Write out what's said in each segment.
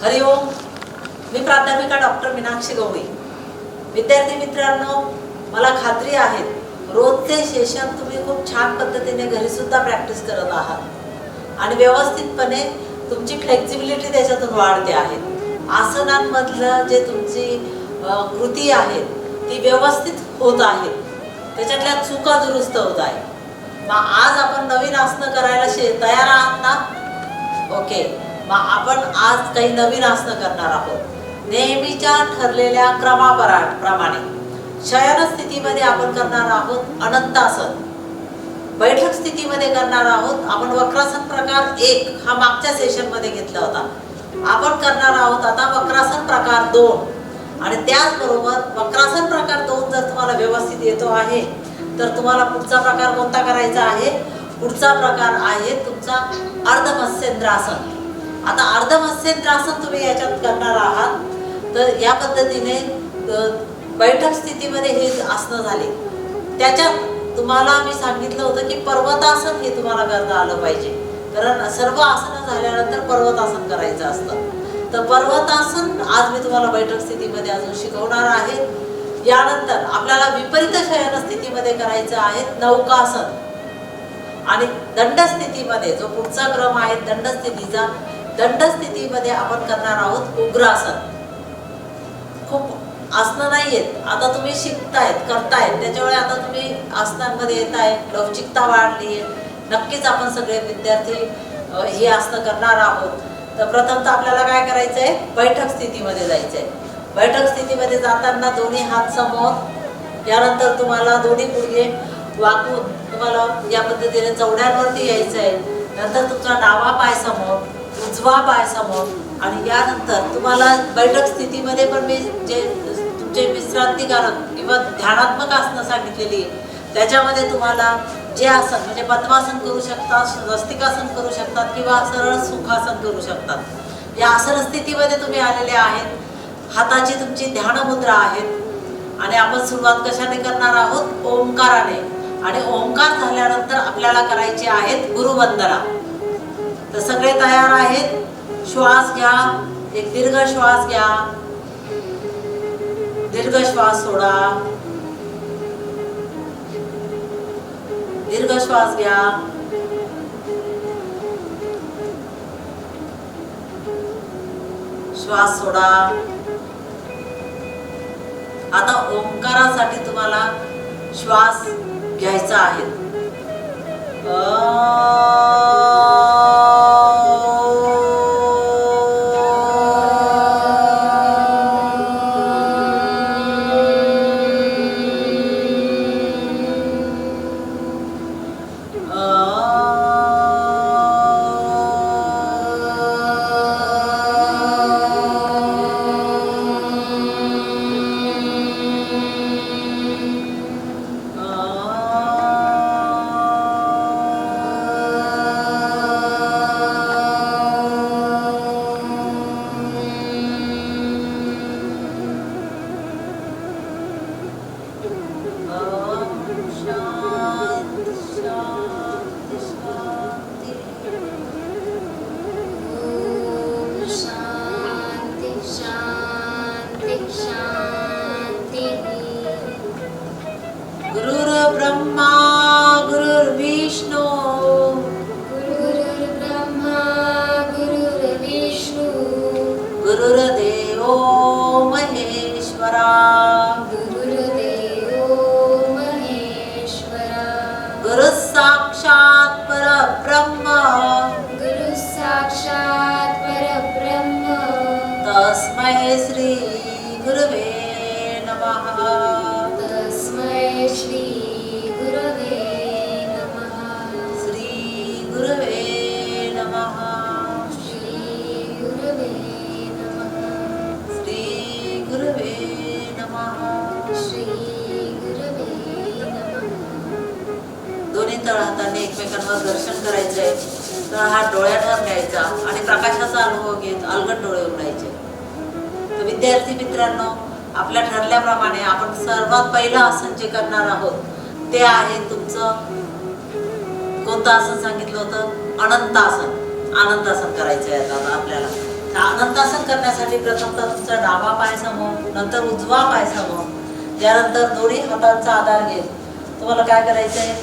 हरिओम. मी प्राध्यापिका डॉक्टर मीनाक्षी गवळी. विद्यार्थी मित्रांनो, मला खात्री आहे रोजचे सेशन तुम्ही खूप छान पद्धतीने घरी सुद्धा प्रॅक्टिस करत आहात आणि व्यवस्थितपणे तुमची फ्लेक्झिबिलिटी त्याच्यातून वाढते आहे. आसनांमधलं जे तुमची कृती आहेत ती व्यवस्थित होत आहे, त्याच्यातल्या चुका दुरुस्त होत आहे. मग आज आपण नवीन आसनं करायला तयार आहात ना? ओके. मग आपण आज काही नवीन आसनं करणार आहोत. नेहमीच्या ठरलेल्या क्रमाप्रमाणे शयन स्थितीमध्ये आपण करणार आहोत अनंतासन. बैठक स्थितीमध्ये करणार आहोत आपण वक्रासन प्रकार 1 हा मागच्या सेशनमध्ये घेतला होता. आपण करणार आहोत आता वक्रासन प्रकार 2 आणि त्याचबरोबर वक्रासन प्रकार 2 जर तुम्हाला व्यवस्थित येतो आहे तर तुम्हाला पुढचा प्रकार कोणता करायचा आहे? पुढचा प्रकार आहे तुमचा अर्धमत्स्येंद्रासन. आता अर्धमत्स्येंद्रासन तुम्ही याच्यात करणार आहात. तर या पद्धतीने बैठक स्थितीमध्ये हे आसनं झाले. त्याच्यात तुम्हाला मी सांगितलं होतं की पर्वतासन हे तुम्हाला करता आलं पाहिजे, कारण सर्व आसनं झाल्यानंतर पर्वतासन करायचं असतं. तर पर्वतासन आज मी तुम्हाला बैठक स्थितीमध्ये अजून शिकवणार आहे. यानंतर आपल्याला विपरीत शयन स्थितीमध्ये करायचं आहे नौकासन आणि दंड स्थितीमध्ये जो पुढचा क्रम आहे दंड स्थितीचा, दंड स्थितीमध्ये आपण करणार आहोत उग्रासन. खूप आसनं नाही आहेत, आता तुम्ही शिकतायत करतायत, त्याच्यामुळे आता तुम्ही आसनांमध्ये येताय, लवचिकता वाढली आहे. नक्कीच आपण सगळे विद्यार्थी ही आसनं करणार आहोत. तर प्रथमतः आपल्याला काय करायचं आहे? बैठक स्थितीमध्ये जायचं आहे. बैठक स्थितीमध्ये जाताना दोन्ही हात समोर, यानंतर तुम्हाला दोन्ही गुडघे वाकून तुम्हाला या पद्धतीने चवड्यांवरती यायचं आहे. नंतर तुमचा डावा पाय समोर, उजवा पाय समोर आणि यानंतर तुम्हाला बैठक स्थितीमध्ये पण मी जे तुमचे विश्रांतीकारक किंवा ध्यानात्मक आसनं सांगितलेली आहे त्याच्यामध्ये तुम्हाला जे आसन म्हणजे पद्मासन करू शकतात, स्वस्तिकासन करू शकतात किंवा सरळ सुखासन करू शकतात. या आसन स्थितीमध्ये तुम्ही आलेले आहेत. हाताची तुमची ध्यान मुद्रा आहेत आणि आपण सुरुवात कशाने करणार आहोत? ओंकाराने. आणि ओंकार झाल्यानंतर आपल्याला करायचे आहेत गुरुवंदना. तर सगळे तयार आहेत? श्वास घ्या, एक दीर्घ श्वास घ्या, दीर्घ श्वास सोडा, दीर्घ श्वास घ्या, श्वास सोडा. आता ओंकारासाठी तुम्हाला श्वास घ्यायचा आहे. गुरुर्ब्रह्मा गुरुर्विष्णू गुरुर्ब्रह्मा गुरुर्विष्णू गुरुर्देवो महेश्वरा गुरुर्देवो महेश्वरा गुरु साक्षात परब्रह्म गुरु साक्षात् परब्रह्म तस्मै श्री गुरवे नमः. तस्मै श्री गुरवे नमः. श्री गुरवे नमः. श्री गुरवे नमः. श्री गुरवे नमः. श्री गुरवे नमः. दोन्ही तळ हाताने एकमेकांवर दर्शन करायचंय. तर हात डोळ्यावर न्यायचा आणि प्रकाशाचा अनुभव घेत अलगद डोळे उघडायचे. तर विद्यार्थी मित्रांनो, आपल्या ठरल्याप्रमाणे आपण सर्वात पहिलं आसन जे करणार आहोत ते आहे तुमचं कोणतं आसन सांगितलं होतं? अनंतासन. अनंतासन करायचं आहे आता आपल्याला. अनंतासन करण्यासाठी प्रथमतः तुमचा डावा पाय समोर, नंतर उजवा पाय समोर, त्यानंतर दोन्ही हातांचा आधार घेत तुम्हाला काय करायचं आहे,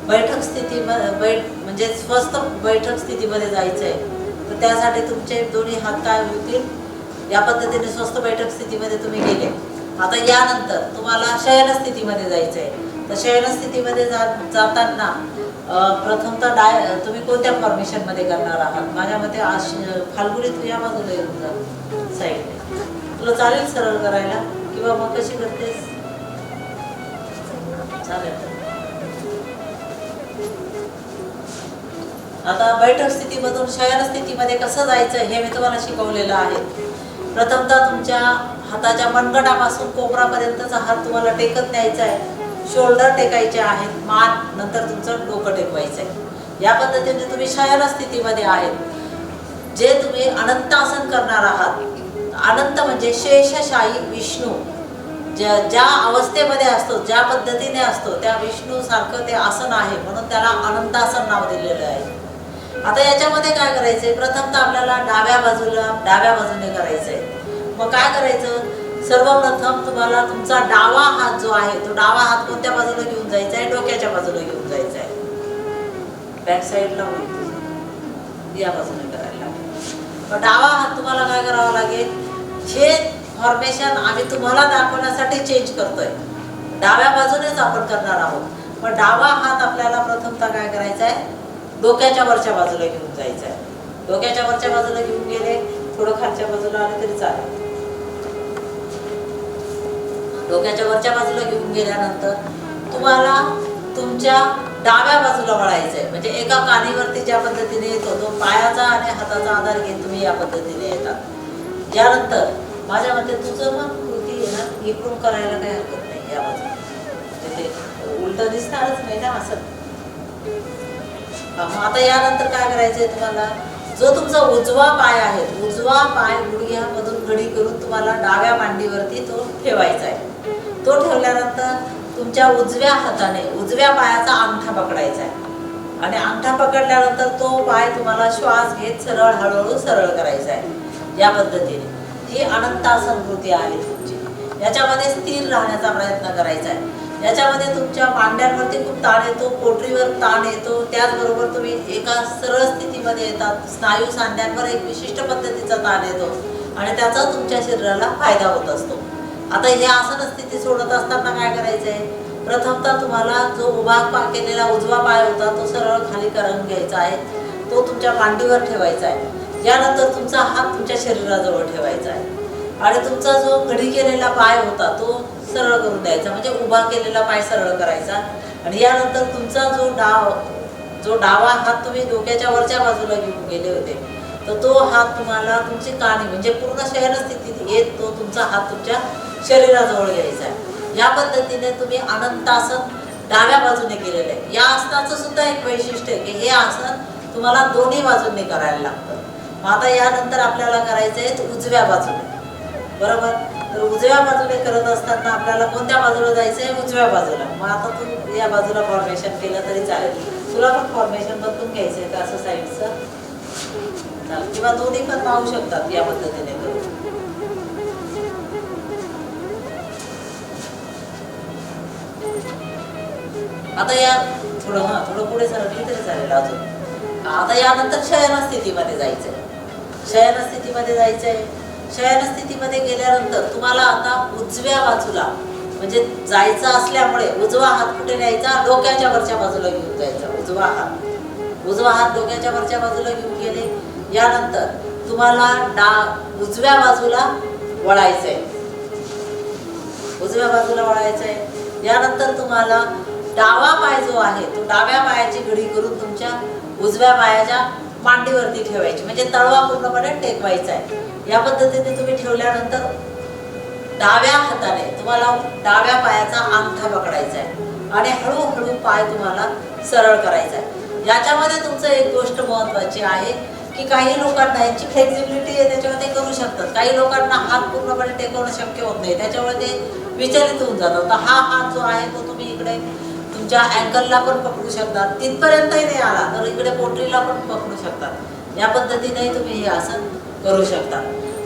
बैठक स्थितीमध्ये म्हणजे स्वस्थ बैठक स्थितीमध्ये जायचं आहे. तर त्यासाठी तुमचे दोन्ही हात काय होतील, या पद्धतीने स्वस्थ बैठक स्थितीमध्ये तुम्ही गेले. आता यानंतर तुम्हाला शयन स्थितीमध्ये जायचं आहे. तर शयन स्थितीमध्ये जाताना प्रथमतः तुम्ही कोणत्या फॉर्मेशनमध्ये करणार आहात. माझ्या मते फाल्गुनी तू या बाजूला येऊन जा साईडने, तुला चालेल सरळ करायला किंवा मग कशी करतेस, चालेल. आता बैठक स्थितीमधून शयन स्थितीमध्ये कसं जायचं हे मी तुम्हाला शिकवलेलं आहे. प्रथमतः तुमच्या हाताच्या मनगटापासून कोपरापर्यंतचा हात तुम्हाला टेकत न्यायचा आहे. शोल्डर टेकायचे आहेत, मान, नंतर तुमचं डोकं टेकवायचं आहे. या पद्धतीने तुम्ही शयन स्थितीमध्ये आहेत. जे तुम्ही अनंतासन करणार आहात. अनंत म्हणजे शेषशाही विष्णू, ज्या अवस्थेमध्ये असतो, ज्या पद्धतीने असतो, त्या विष्णू सारखं ते आसन आहे, म्हणून त्याला अनंतासन नाव दिलेलं आहे. आता याच्यामध्ये काय करायचंय, प्रथमतः आपल्याला डाव्या बाजूने करायचंय. मग काय करायचं, सर्वप्रथम तुम्हाला तुमचा डावा हात जो आहे तो डावा हात कोणत्या बाजूला घेऊन जायचा आहे, डोक्याच्या बाजूला घेऊन जायचा आहे. बॅक साईडला होईल, या बाजूने करायला लागेल. मग डावा हात तुम्हाला काय करावा लागेल, हे फॉर्मेशन आम्ही तुम्हाला दाखवण्यासाठी चेंज करतोय. डाव्या बाजूनेच आपण करणार आहोत. मग डावा हात आपल्याला प्रथमतः काय करायचा आहे, डोक्याच्या वरच्या बाजूला घेऊन जायचं आहे. डोक्याच्या वरच्या बाजूला घेऊन गेले, थोडं खालच्या बाजूला आले तरी चालेल. डोक्याच्या वरच्या बाजूला घेऊन गेल्यानंतर तुम्हाला तुमच्या डाव्या बाजूला वळायचं आहे. म्हणजे एका कानीवरती ज्या पद्धतीने येतो तो पायाचा आणि हाताचा आधार घेत तुम्ही या पद्धतीने येतात. यानंतर माझ्या मते तुझं मग कृती आहे ना, इकडून करायला काही हरकत नाही. या बाजूला ते उलट दिसणारच नाही ना असं. आता यानंतर काय करायचंय, तुम्हाला जो तुमचा उजवा पाय आहे, उजवा पाय गुडघ्यामधून घडी करून तुम्हाला डाव्या मांडीवरती तो ठेवायचा आहे. तो ठेवल्यानंतर तुमच्या उजव्या हाताने उजव्या पायाचा अंगठा पकडायचा आहे आणि अंगठा पकडल्यानंतर तो पाय तुम्हाला श्वास घेत सरळ हळूहळू सरळ करायचा आहे. या पद्धतीने ही अनंतासन कृती आहे तुमची. याच्यामध्ये स्थिर राहण्याचा प्रयत्न करायचा आहे. याच्यामध्ये तुमच्या मांड्यांवरती खूप ताण येतो, पोटरीवर ताण येतो, त्याचबरोबर तुम्ही एका सरळ स्थितीमध्ये येतात. स्नायू सांध्यांवर एक विशिष्ट पद्धतीचा ताण येतो आणि त्याचा तुमच्या शरीराला फायदा होत असतो. आता हे आसन स्थिती सोडत असताना काय करायचंय, प्रथमतः तुम्हाला जो उभा केलेला उजवा पाय होता तो सरळ खाली करून घ्यायचा आहे. तो तुमच्या मांडीवर ठेवायचा आहे. यानंतर तुमचा हात तुमच्या शरीराजवळ ठेवायचा आहे आणि तुमचा जो घडी केलेला पाय होता तो सरळ करून द्यायचा, म्हणजे उभा केलेला पाय सरळ करायचा. आणि यानंतर तुमचा जो डावा हात तुम्ही डोक्याच्या वरच्या बाजूला घेऊन गेले होते, तर तो हात तुम्हाला तुमची कानी म्हणजे पूर्ण शयन स्थितीत येत तो तुमचा हात तुमच्या शरीराजवळ घ्यायचा आहे. या पद्धतीने तुम्ही अनंतासन डाव्या बाजूने केलेलं आहे. या आसनाचं सुद्धा एक वैशिष्ट्य आहे की हे आसन तुम्हाला दोन्ही बाजूंनी करायला लागतं. मग आता यानंतर आपल्याला करायचं आहे उजव्या बाजूने, बरोबर. तर उजव्या बाजूने करत असताना आपल्याला कोणत्या बाजूला जायचं आहे, उजव्या बाजूला. मग आता तू या बाजूला फॉर्मेशन केलं तरी चालेल. तुला पण फॉर्मेशन बदलून घ्यायचं आहे का असं साईडचं चालेल, किंवा दोन्ही पण पाहू शकतात या पद्धतीने करून. आता या थोडं पुढे सरकली तरी चालेल अजून. आता यानंतर शयन स्थितीमध्ये जायचंय. शयन स्थितीमध्ये जायचंय. शयन स्थितीमध्ये गेल्यानंतर तुम्हाला आता उजव्या बाजूला म्हणजे जायचं असल्यामुळे उजवा हात कुठे न्यायचा, डोक्याच्या वरच्या बाजूला घेऊन जायचा. उजवा हात डोक्याच्या वरच्या बाजूला घेऊन गेले. यानंतर तुम्हाला उजव्या बाजूला वळायचंय. उजव्या बाजूला वळायचंय. यानंतर तुम्हाला डावा पाय जो आहे तो डाव्या पायाची घडी करून तुमच्या उजव्या पायाच्या मांडीवरती ठेवायची, म्हणजे तळवा पूर्णपणे टेकवायचा आहे. या पद्धतीने तुम्ही ठेवल्यानंतर डाव्या हाताने तुम्हाला डाव्या पायाचा अंगठा पकडायचा आहे आणि हळूहळू पाय तुम्हाला सरळ करायचा आहे. याच्यामध्ये तुमचं एक गोष्ट महत्त्वाची आहे की काही लोकांना यांची फ्लेक्झिबिलिटी आहे त्याच्यामध्ये करू शकतात. काही लोकांना हात पूर्णपणे टेकवणं शक्य होत नाही, त्याच्यामुळे ते विचलित होऊन जातात. तर हा हात जो आहे तो तुम्ही इकडे तुमच्या अँकलला पण पकडू शकतात. तिथपर्यंतही नाही आला तर इकडे पोटरीला पण पकडू शकतात. या पद्धतीने तुम्ही हे आसन करू शकता.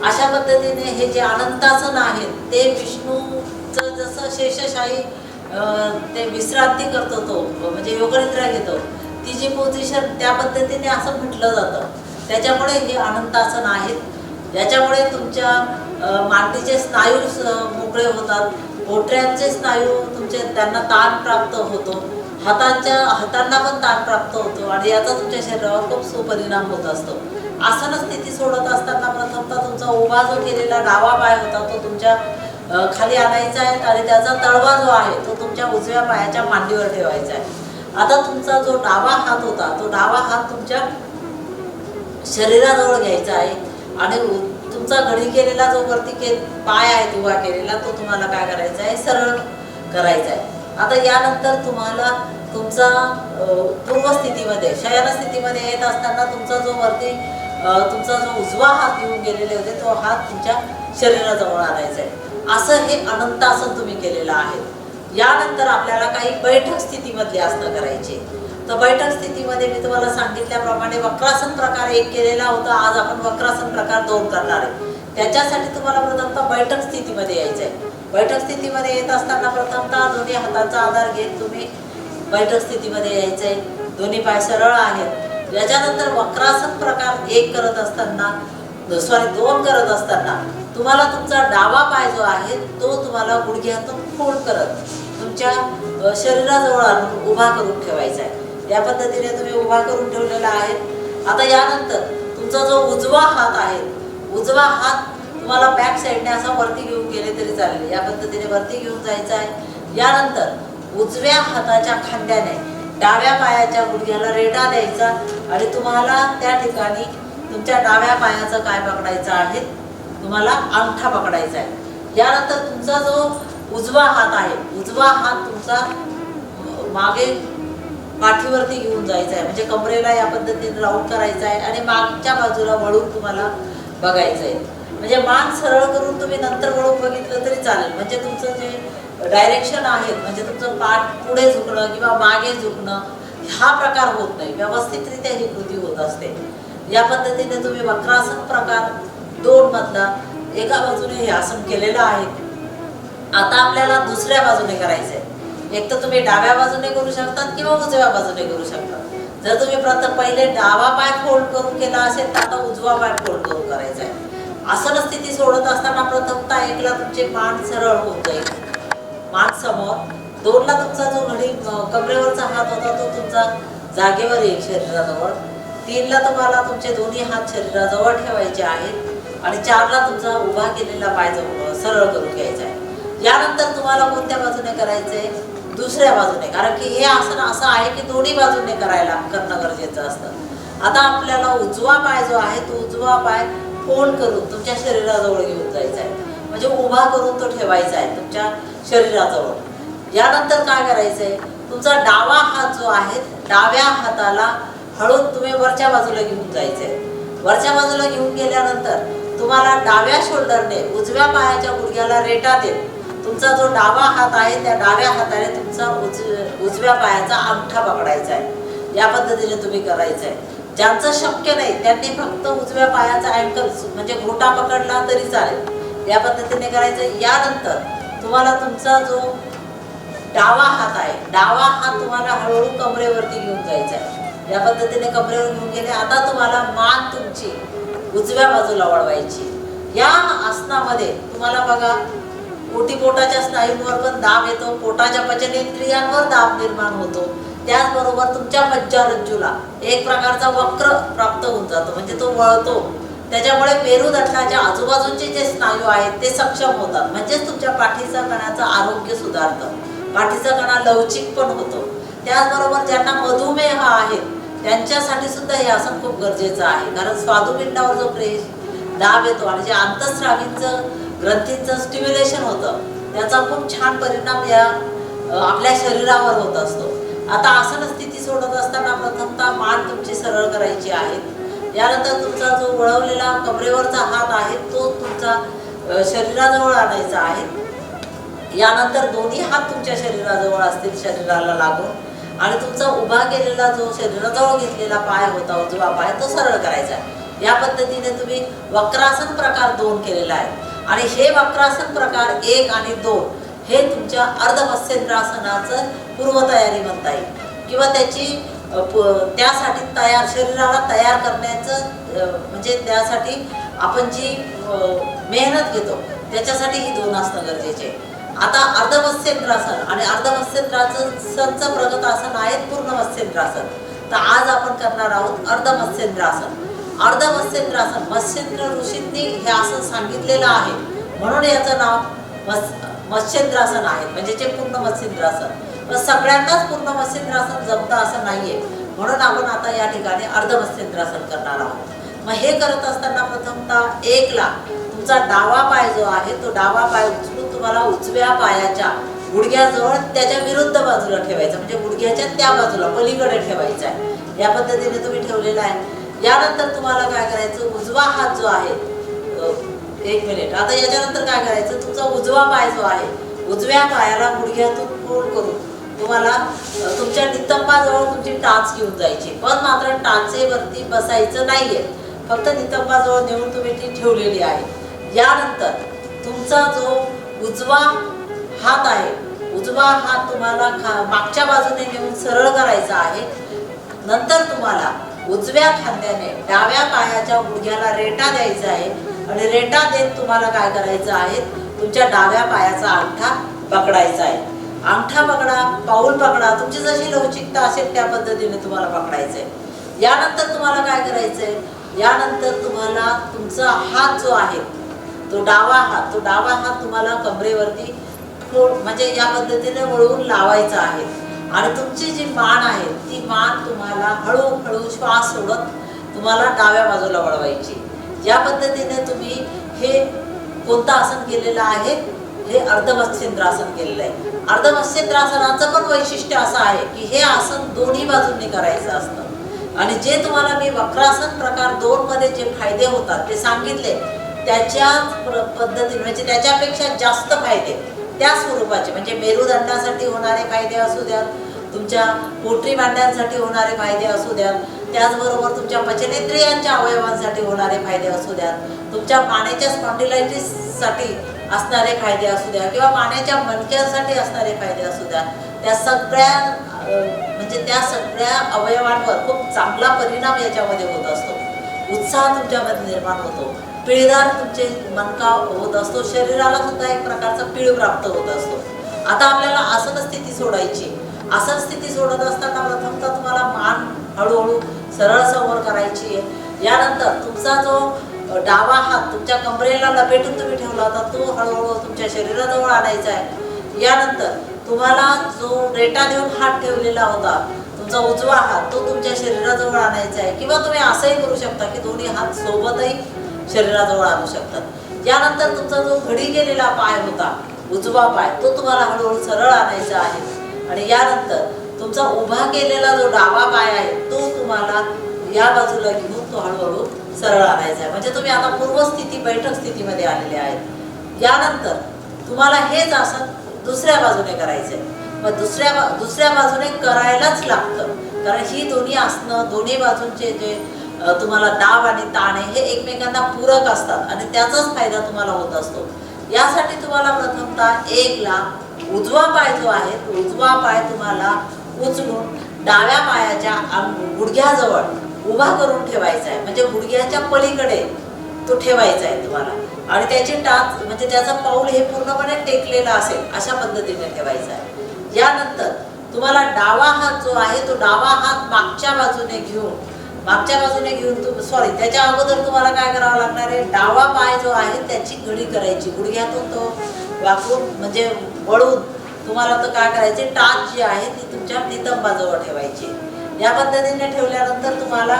अशा पद्धतीने हे जे अनंतासन आहेत ते विष्णूचं जसं शेषशाही ते विश्रांती करतो तो म्हणजे योगनिद्रा घेतो ती जी पोझिशन त्या पद्धतीने असं म्हटलं जातं. त्याच्यामुळे हे अनंतासन आहेत. याच्यामुळे तुमच्या मांडीचे स्नायू मोकळे होतात, पोटऱ्यांचे स्नायू तुमचे त्यांना ताण प्राप्त होतो, हातांना पण ताण प्राप्त होतो आणि याचा तुमच्या शरीरावर खूप सुपरिणाम होत असतो. आसन स्थिती सोडत असताना प्रथमतः तुमचा उभा जो केलेला डावा पाय होता तो तुमच्या खाली आणायचा आहे आणि त्याचा तळवा जो आहे तो तुमच्या उजव्या पायाच्या मांडीवर ठेवायचा आहे. आता तुमचा जो डावा हात होता तो डावा हात तुमच्या शरीराजवळ घ्यायचा आहे आणि तुमचा घडी केलेला जो वरती पाय आहे उभा केलेला तो तुम्हाला काय करायचा आहे, सरळ करायचा आहे. आता यानंतर तुम्हाला तुमचा पूर्वस्थितीमध्ये शयन स्थितीमध्ये येत असताना तुमचा जो वरती तुमचा जो उजवा हात घेऊन गेलेले होते तो हात तुमच्या शरीराजवळ आणायचा आहे. असं हे अनंतासन तुम्ही केलेलं आहे. यानंतर आपल्याला काही बैठक स्थितीमधले आसनं करायचे. तर बैठक स्थितीमध्ये मी तुम्हाला सांगितल्याप्रमाणे वक्रासन प्रकार एक केलेला होता. आज आपण वक्रासन प्रकार 2 करणार आहे. त्याच्यासाठी तुम्हाला प्रथमतः बैठक स्थितीमध्ये यायचं आहे. बैठक स्थितीमध्ये येत असताना प्रथमतः दोन्ही हातांचा आधार घेत तुम्ही बैठक स्थितीमध्ये यायचं आहे. दोन्ही पाय सरळ आहेत. याच्यानंतर वक्रासन प्रकार 1 करत असताना 2 करत असताना तुम्हाला तुमचा डावा पाय जो आहे तो तुम्हाला गुडघ्यातून फोल्ड करत तुमच्या शरीराजवळ आणून उभा करून ठेवायचा आहे. या पद्धतीने तुम्ही उभा करून ठेवलेला आहे. आता यानंतर तुमचा जो उजवा हात आहे, उजवा हात तुम्हाला बॅक साईडने असा वरती घेऊन गेले तरी चालेल. या पद्धतीने वरती घेऊन जायचा आहे. यानंतर उजव्या हाताच्या खांद्याने डाव्या पायाच्या गुडघ्याला रेटा द्यायचा आणि तुम्हाला त्या ठिकाणी तुमच्या डाव्या पायाचं काय पकडायचं आहे, तुम्हाला अंगठा पकडायचा आहे. यानंतर तुमचा जो उजवा हात आहे, उजवा हात तुमचा मागे पाठीवरती घेऊन जायचा आहे म्हणजे कमरेला या पद्धतीने राऊंड करायचा आहे आणि मागच्या बाजूला वळून तुम्हाला बघायचं आहे. म्हणजे मान सरळ करून तुम्ही नंतर वळून बघितलं तरी चालेल. म्हणजे तुमचं जे डायरेक्शन आहे म्हणजे तुमचं पाठ पुढे झुकणं किंवा मागे झुकणं हा प्रकार होत नाही. व्यवस्थितरित्या ही कृती होत असते. या पद्धतीने तुम्ही वक्रासन प्रकार 2 मधला एका बाजूने हे आसन केलेलं आहे. आता आपल्याला दुसऱ्या बाजूने करायचं आहे. एक तर तुम्ही डाव्या बाजूने करू शकतात किंवा उजव्या बाजूने करू शकतात. जर तुम्ही पहिले डावा पाय फोल्ड करून केला असेल तर आता उजवा पाय फोल्ड करून करायचा आहे. आसन स्थिती सोडत असताना प्रथमतः 1ला तुमचे मान सरळ होऊन जाईल, मान समोर. 2ला तुमचा जो घडी कमरेवरचा हात होता तो तुमचा जागेवर येईल शरीराजवळ. 3ला तुम्हाला तुमचे दोन्ही हात शरीराजवळ ठेवायचे आहेत आणि 4ला तुमचा उभा केलेला पाय सरळ करून घ्यायचा आहे. यानंतर तुम्हाला कोणत्या बाजूने करायचंय, दुसऱ्या बाजूने. कारण की हे आसन असं आहे की दोन्ही बाजूने करणं गरजेचं असतं. आता आपल्याला उजवा पाय जो आहे तो उजवा पाय फोल्ड करून तुमच्या शरीराजवळ घेऊन जायचा आहे म्हणजे उभा करून तो ठेवायचा आहे तुमच्या शरीराजवळ. यानंतर काय करायचंय, तुमचा डावा हात जो आहे डाव्या हाताला हळून तुम्ही वरच्या बाजूला घेऊन जायचंय. वरच्या बाजूला घेऊन गेल्यानंतर तुम्हाला डाव्या शोल्डरने उजव्या पायाच्या गुडघ्याला रेटा देत तुमचा जो डावा हात आहे त्या डाव्या हाताने तुमचा उजव्या पायाचा अंगठा पकडायचा आहे. या पद्धतीने तुम्ही करायचं आहे. ज्यांचं शक्य नाही त्यांनी फक्त उजव्या पायाचा अँकल म्हणजे घोटा पकडला तरी चालेल. या पद्धतीने करायचं. यानंतर तुम्हाला तुमचा जो डावा हात आहे, डावा हात तुम्हाला हळूहळू कमरेवरती घेऊन जायचा आहे. या पद्धतीने कमरेवर घेऊन गेले. आता तुम्हाला मान तुमची उजव्या बाजूला वळवायची. या आसनामध्ये तुम्हाला बघा ओटीपोटाच्या स्नायूंवर पण दाब येतो, पोटाच्या पचनेंद्रियांवर दाब निर्माण होतो. त्याचबरोबर तुमच्या मज्जारज्जूला एक प्रकारचा वक्र प्राप्त होऊन जातो म्हणजे तो वळतो. त्याच्यामुळे मेरुदंडाच्या आजूबाजूचे जे स्नायू आहेत ते सक्षम होतात म्हणजेच तुमच्या पाठीचा कणाचं आरोग्य सुधारतं, पाठीचा कणा लवचिक पण होतो. त्याचबरोबर ज्यांना मधुमेह आहे त्यांच्यासाठी सुद्धा हे आसन खूप गरजेचं आहे. कारण स्वादुपिंडावर जो दाब येतो आणि जे अंतःस्रावींचं ग्रंथींचं स्टिम्युलेशन होतं त्याचा खूप छान परिणाम या आपल्या शरीरावर होत असतो. आता आसन स्थिती सोडत असताना प्रथमतः मान तुमची सरळ करायची आहे. यानंतर तुमचा जो वळवलेला कमरेवरचा हात आहे तो तुमचा शरीराजवळ आणायचा आहे. यानंतर दोन्ही हात तुमच्या शरीराजवळ असतील शरीराला लागून आणि तुमचा उभा केलेला जो शरीराजवळ घेतलेला पाय होता उजवा पाय तो सरळ करायचा आहे. या पद्धतीने तुम्ही वक्रासन प्रकार 2 केलेला आहे आणि हे वक्रासन प्रकार 1 आणि 2 हे तुमच्या अर्धमत्स्येंद्रासनाचं पूर्वतयारी म्हणता येईल किंवा त्याची त्यासाठी शरीराला तयार करण्याचं म्हणजे त्यासाठी आपण जी मेहनत घेतो त्याच्यासाठी ही 2 असणं गरजेचे आहे. आता अर्धमत्स्येंद्रासन आणि अर्धमत्स्येंद्रासनचं प्रगत आसन आहे पूर्ण मत्स्येंद्रासन. तर आज आपण करणार आहोत अर्धमत्स्येंद्रासन. अर्धमत्स्येंद्रासन मत्स्येंद्र ऋषींनी हे आसन सांगितलेलं आहे म्हणून याचं नाव मत्स्येंद्रासन आहे, म्हणजे जे पूर्ण मत्स्येंद्रासन. पण सगळ्यांनाच पूर्ण मत्स्येंद्रासन जमतं असं नाहीये म्हणून आपण आता या ठिकाणी अर्धमत्स्येंद्रासन करणार आहोत. मग हे करत असताना प्रथमतः 1 ला तुमचा डावा पाय जो आहे तो डावा पाय उचलून तुम्हाला उजव्या पायाच्या गुडघ्याजवळ त्याच्या विरुद्ध बाजूला ठेवायचा, म्हणजे गुडघ्याच्या त्या बाजूला पलीकडे ठेवायचा आहे. या पद्धतीने तुम्ही ठेवलेला आहे. यानंतर तुम्हाला काय करायचं, उजवा हात जो आहे 1 मिनिट. आता याच्यानंतर काय करायचं, तुमचा उजवा पाय जो आहे उजव्या पायाला गुडघ्यातून फोल्ड करून तुम्हाला तुमच्या नितंबाजवळ तुमची टाच घेऊन जायची. पण मात्र टाचेवरती बसायचं नाहीये, फक्त नितंबाजवळ नेऊन तुम्ही ती ठेवलेली आहे. यानंतर तुमचा जो उजवा हात आहे उजवा हात तुम्हाला मागच्या बाजूने नेऊन सरळ करायचा आहे. नंतर तुम्हाला उजव्या खांद्याने डाव्या पायाच्या गुडघ्याला रेटा द्यायचा आहे आणि रेटा देत तुम्हाला काय करायचं आहे, तुमच्या डाव्या पायाचा अंगठा पकडायचा आहे. अंगठा पकडा, पाऊल पकडा, तुमची जशी लवचिकता असेल त्या पद्धतीने तुम्हाला पकडायचं आहे. यानंतर तुम्हाला काय करायचंय, यानंतर तुम्हाला तुमचा हात जो आहे तो डावा हात तुम्हाला कमरेवरती म्हणजे या पद्धतीने वळवून लावायचा आहे आणि तुमची जी मान आहे ती मान तुम्हाला हळूहळू श्वास सोडत तुम्हाला डाव्या बाजूला वळवायची. या पद्धतीने तुम्ही हे कोणतं आसन केलेलं आहे, हे अर्धमत्स्येंद्रासन केलेलं आहे. अर्धमत्स्येंद्रासनाचं पण वैशिष्ट्य असं आहे की हे आसन दोन्ही बाजूंनी करायचं असतं आणि जे तुम्हाला मी वक्रासन प्रकार 2 मध्ये जे फायदे होतात ते सांगितले त्याच्याच पद्धतीने म्हणजे त्याच्यापेक्षा जास्त फायदे त्या स्वरूपाचे, म्हणजे मेरुदंडासाठी होणारे फायदे असू द्या, तुमच्या पोटरी मांड्यांसाठी होणारे फायदे असू द्या, त्याचबरोबर तुमच्या पचनेंद्रियांच्या अवयवांसाठी होणारे फायदे असू द्या, तुमच्या मानेच्या स्पॉन्डिलायटिससाठी असणारे फायदे असू द्या किंवा मानेच्या मणक्यांसाठी असणारे फायदे असू द्या, त्या सगळ्या अवयवांवर खूप चांगला परिणाम याच्यामध्ये होत असतो. उत्साह तुमच्यामध्ये निर्माण होतो, पिळदार तुमचे मनका होत असतो, शरीराला सुद्धा एक प्रकारचा पीळ प्राप्त होत असतो. आता आपल्याला आसन स्थिती सोडायची. आसन स्थिती सोडत असताना प्रथमतः तुम्हाला मान हळूहळू सरळ समोर करायची आहे. यानंतर तुमचा जो डावा हात तुमच्या कमरेला लपेटून तुम्ही ठेवला होता तो हळूहळू तुमच्या शरीराजवळ आणायचा आहे. यानंतर तुम्हाला जो रेटा देऊन हात ठेवलेला होता तुमचा उजवा हात तो तुमच्या शरीराजवळ आणायचा आहे किंवा तुम्ही असंही करू शकता की दोन्ही हात सोबतही शरीराजवळ आणू शकतात. यानंतर तुमचा जो घडी गेलेला पाय होता उजवा पाय तो तुम्हाला हळूहळू सरळ आणायचा आहे आणि यानंतर तुमचा उभा केलेला जो डावा पाय आहे तो तुम्हाला या बाजूला घेऊन तो हळूहळू सरळ आणायचा आहे. म्हणजे तुम्ही आता पूर्वस्थिती बैठक स्थितीमध्ये आलेले आहेत. यानंतर तुम्हाला हेच आसन दुसऱ्या बाजूने करायचंय. मग दुसऱ्या बाजूने करायलाच लागतं कारण ही दोन्ही आसनं दोन्ही बाजूंचे जे तुम्हाला दाब आणि ताण हे एकमेकांना पूरक असतात आणि त्याचाच फायदा तुम्हाला होत असतो. यासाठी तुम्हाला प्रथमतः 1 ला उजवा पाय जो आहे तो उजवा पाय तुम्हाला उचलून डाव्या पायाच्या गुडघ्याजवळ उभा करून ठेवायचा आहे, म्हणजे गुडघ्याच्या पलीकडे तो ठेवायचा आहे तुम्हाला आणि त्याची टाच म्हणजे त्याचं पाऊल हे पूर्णपणे टेकलेलं असेल अशा पद्धतीने ठेवायचं आहे. यानंतर तुम्हाला डावा हात जो आहे तो डावा हात मागच्या बाजूने घेऊन त्याच्या अगोदर तुम्हाला काय करावं लागणार आहे, डावा पाय जो आहे त्याची घडी करायची, गुडघ्यातून तो वाकून म्हणजे वळून तुम्हाला तर काय करायचे, टाच जी आहे ती तुमच्या नितंबाजवळ ठेवायची. या पद्धतीने ठेवल्यानंतर तुम्हाला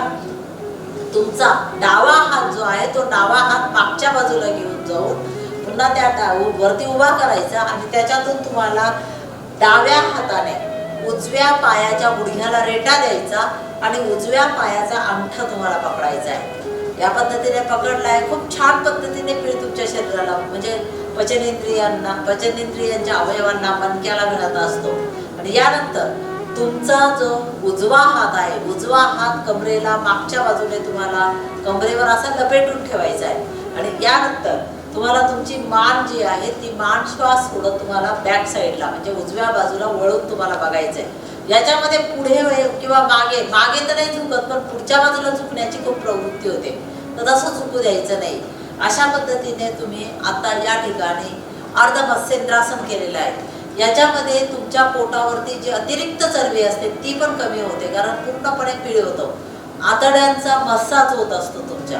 तुमचा डावा हात जो आहे तो डावा हात मागच्या बाजूला घेऊन जाऊन पुन्हा त्या वरती उभा करायचा आणि त्याच्यातून तुम्हाला डाव्या हाताने उजव्या पायाच्या गुडघ्याला रेटा द्यायचा आणि उजव्या पायाचा अंगठा तुम्हाला पकडायचा आहे. या पद्धतीने पकडलाय खूप छान पद्धतीने पीळ तुमच्या शरीराला म्हणजे पचनेंद्रियांच्या अवयवांना मणक्याला मिळत असतो. आणि यानंतर तुमचा जो उजवा हात आहे, उजवा हात कमरेला मागच्या बाजूने तुम्हाला कमरेवर असा लपेटून ठेवायचा आहे. आणि यानंतर तुम्हाला तुमची मान जी आहे ती मान श्वास सोडत तुम्हाला बॅक साईडला म्हणजे उजव्या बाजूला वळून तुम्हाला बघायचं आहे. याच्यामध्ये पुढे किंवा मागे मागे तर नाही झुकत, पण पुढच्या बाजूला झुकण्याची खूप प्रवृत्ती होते, तर तसं झुकू द्यायचं नाही. अशा पद्धतीने तुम्ही आता या ठिकाणी अर्ध मत्स्येंद्रासन केलेलं आहे. याच्यामध्ये तुमच्या पोटावरती जी अतिरिक्त चरबी असते ती पण कमी होते, कारण पूर्णपणे पिळे होतो. आतड्यांचा मसाज होत असतो तुमच्या.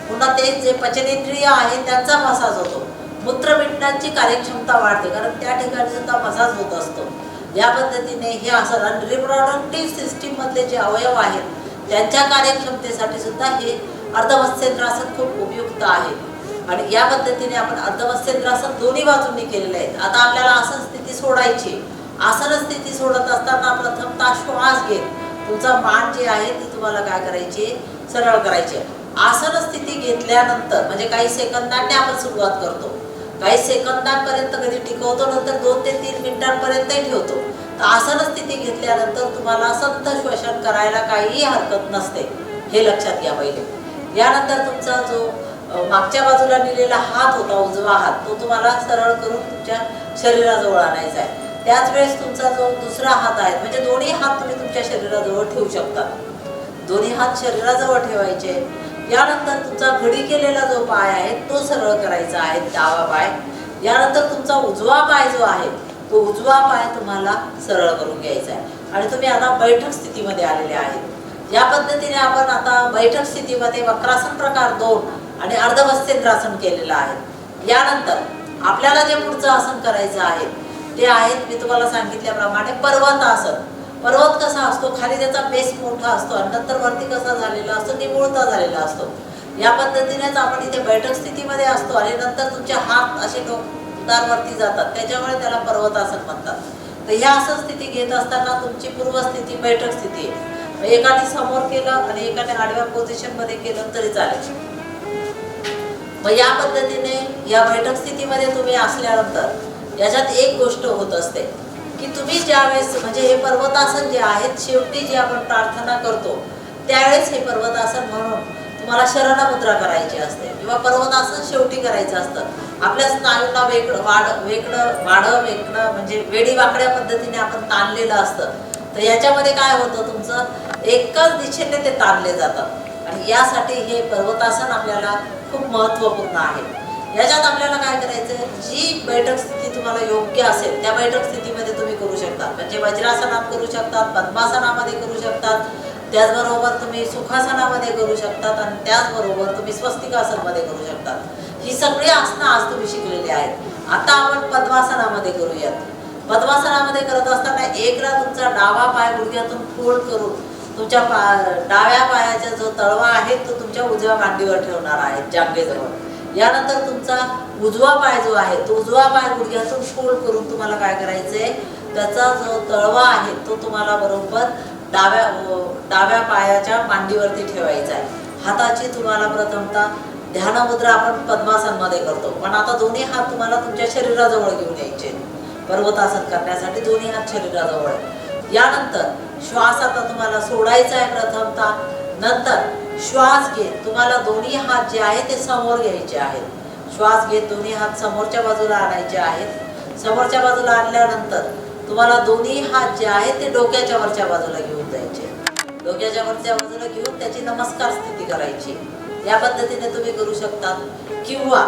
पुन्हा ते जे पचनेंद्रिय आहे त्यांचा मसाज होतो. मूत्रपिंडांची कार्यक्षमता वाढते, कारण त्या ठिकाणी सुद्धा मसाज होत असतो. या पद्धतीने हे असं रिप्रोडक्टिव्ह सिस्टीममधले जे अवयव आहेत त्यांच्या कार्यक्षमतेसाठी सुद्धा हे अर्धमत्स्येंद्रासन खूप उपयुक्त आहे. आणि या पद्धतीने आपण अर्धमत्स्येंद्रासन दोन्ही बाजूंनी केलेले आहेत. आता आपल्याला आसन स्थिती सोडायची. आसन स्थिती सोडत असताना प्रथमतः श्वास घेत तुमचा मान जी आहे ती तुम्हाला काय करायची, सरळ करायची. आसन स्थिती घेतल्यानंतर म्हणजे काही सेकंदांनी आपण सुरुवात करतो, काही सेकंदांपर्यंत कधी टिकवतो, नंतर 2 ते 3 मिनिटांपर्यंतही ठेवतो. तर आसन स्थिती घेतल्यानंतर तुम्हाला संथ श्वसन करायला काहीही हरकत नसते, हे लक्षात घ्या पहिले. यानंतर तुमचा जो मागच्या बाजूला नेलेला हात होता उजवा हात, तो तुम्हाला सरळ करून तुमच्या शरीराजवळ आणायचा आहे. त्याच वेळेस तुमचा जो दुसरा हात आहे म्हणजे दोन्ही हात तुम्ही तुमच्या शरीराजवळ ठेवू शकता. दोन्ही हात शरीराजवळ ठेवायचे. यानंतर तुमचा घडी केलेला जो पाय आहे तो सरळ करायचा आहे, डावा पाय. यानंतर तुमचा उजवा पाय जो आहे तो उजवा पाय तुम्हाला सरळ करून घ्यायचा आहे. आणि तुम्ही आता बैठक स्थितीमध्ये आलेले आहेत. या पद्धतीने आपण आता बैठक स्थितीमध्ये वक्रासन प्रकार 2 आणि अर्धमत्स्येंद्रासन केलेलं आहे. यानंतर आपल्याला जे पुढचं आसन करायचं आहे ते आहेत मी तुम्हाला सांगितल्याप्रमाणे पर्वतासन. पर्वत कसा असतो, खाली त्याचा बेस मोठा असतो आणि नंतर वरती कसा झालेला असतो, निमुळता झालेला असतो. या पद्धतीनेच आपण इथे बैठक स्थितीमध्ये असतो आणि नंतर तुमचे हात असे टोकदारवरती जातात, त्याच्यामुळे त्याला पर्वतासन म्हणतात. तर ह्या आसन स्थिती घेत असताना तुमची पूर्वस्थिती बैठक स्थिती आहे. एकाने समोर केलं आणि एकाने आडव्या पोझिशनमध्ये केलं तरी चालेल. मग या पद्धतीने या बैठक स्थितीमध्ये तुम्ही असल्यानंतर याच्यात एक गोष्ट होत असते की तुम्ही ज्यावेळेस म्हणजे हे पर्वतासन जे आहेत शेवटी जे आपण प्रार्थना करतो त्यावेळेस हे पर्वतासन म्हणून तुम्हाला शरणमुद्रा करायची असते किंवा पर्वतासन शेवटी करायचं असतं. आपल्या स्नायूंना वाढं वेगळं म्हणजे वेडी वाकड्या पद्धतीने आपण ताणलेलं असतं. तर याच्यामध्ये काय होतं, तुमचं एकाच दिशेने ते ताणले जातात आणि यासाठी हे पर्वतासन आपल्याला खूप महत्त्वपूर्ण आहे. याच्यात आपल्याला काय करायचं, जी बैठक स्थिती तुम्हाला योग्य असेल त्या बैठक स्थितीमध्ये तुम्ही करू शकता. म्हणजे वज्रासनात करू शकतात, पद्मासनामध्ये करू शकतात, त्याचबरोबर तुम्ही सुखासनामध्ये करू शकतात आणि त्याचबरोबर तुम्ही स्वस्तिकासनमध्ये करू शकतात. ही सगळी आसनं आज तुम्ही शिकलेली आहेत. आता आपण पद्मासनामध्ये करूयात. पद्मासनामध्ये करत असताना एकदा तुमचा डावा पाय गुडघ्यातून फोल्ड करून तुमच्या डाव्या पायाचा जो तळवा आहे तो तुमच्या उजव्या मांडीवर ठेवणार आहे जांघेजवळ. यानंतर तुमचा उजवा पाय जो आहे तो उजवा पाय गुडघ्यातून फोल्ड करून तुम्हाला काय करायचंय, त्याचा जो तळवा आहे तो तुम्हाला बरोबर डाव्या पायाच्या मांडीवरती ठेवायचा आहे. हाताची तुम्हाला प्रथमतः ध्यानमुद्रा आपण पद्मासनमध्ये करतो, पण आता दोन्ही हात तुम्हाला तुमच्या शरीराजवळ घेऊन यायचे. पर्वतासन करण्यासाठी दोन्ही हात शरीराजवळ. यानंतर श्वास आता तुम्हाला सोडायचा आहे प्रथमतः. नंतर श्वास घेत तुम्हाला दोन्ही हात जे आहे ते समोर घ्यायचे आहेत. श्वास घेत दोन्ही हात समोरच्या बाजूला आणायचे आहेत. समोरच्या बाजूला आणल्यानंतर तुम्हाला दोन्ही हात जे आहेत ते डोक्याच्या वरच्या बाजूला घेऊन जायचे. डोक्याच्या वरच्या बाजूला घेऊन त्याची नमस्कार स्थिती करायची. या पद्धतीने तुम्ही करू शकता. किंवा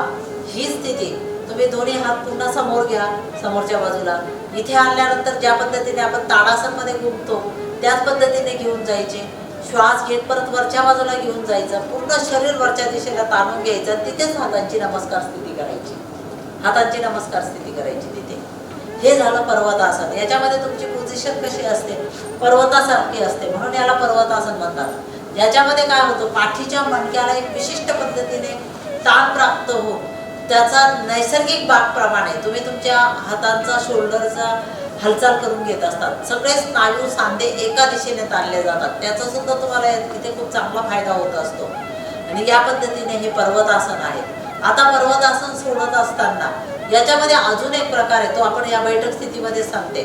ही स्थिती तुम्ही दोन्ही हात पुन्हा समोर घ्या समोरच्या बाजूला. इथे आणल्यानंतर ज्या पद्धतीने आपण ताडासनमध्ये घुमतो त्याच पद्धतीने घेऊन जायचे. श्वास घेत परत वरच्या बाजूला घेऊन जायचं, पूर्ण शरीर वरच्या दिशेला ताणून घ्यायचं. तिथेच हातांची नमस्कार स्थिती करायची. हातांची नमस्कार स्थिती करायची तिथे. हे झालं पर्वतासन. याच्यामध्ये तुमची पोझिशन कशी असते, पर्वतासारखी असते, म्हणून याला पर्वतासन म्हणतात. याच्यामध्ये काय होतं, पाठीच्या मणक्याला एक विशिष्ट पद्धतीने ताण प्राप्त होऊन त्याचा नैसर्गिक बागप्रमाणे तुम्ही तुमच्या हातांचा शोल्डरचा हालचाल करून घेत असतात. सगळे स्नायू सांधे एका दिशेने ताणले जातात. त्याचा सुद्धा तुम्हाला इथे खूप चांगला फायदा होत असतो. आणि या पद्धतीने हे पर्वतासन आहे. आता पर्वतासन सोडत असताना याच्यामध्ये अजून एक प्रकार आहे, तो आपण या बैठक स्थितीमध्ये सांगते.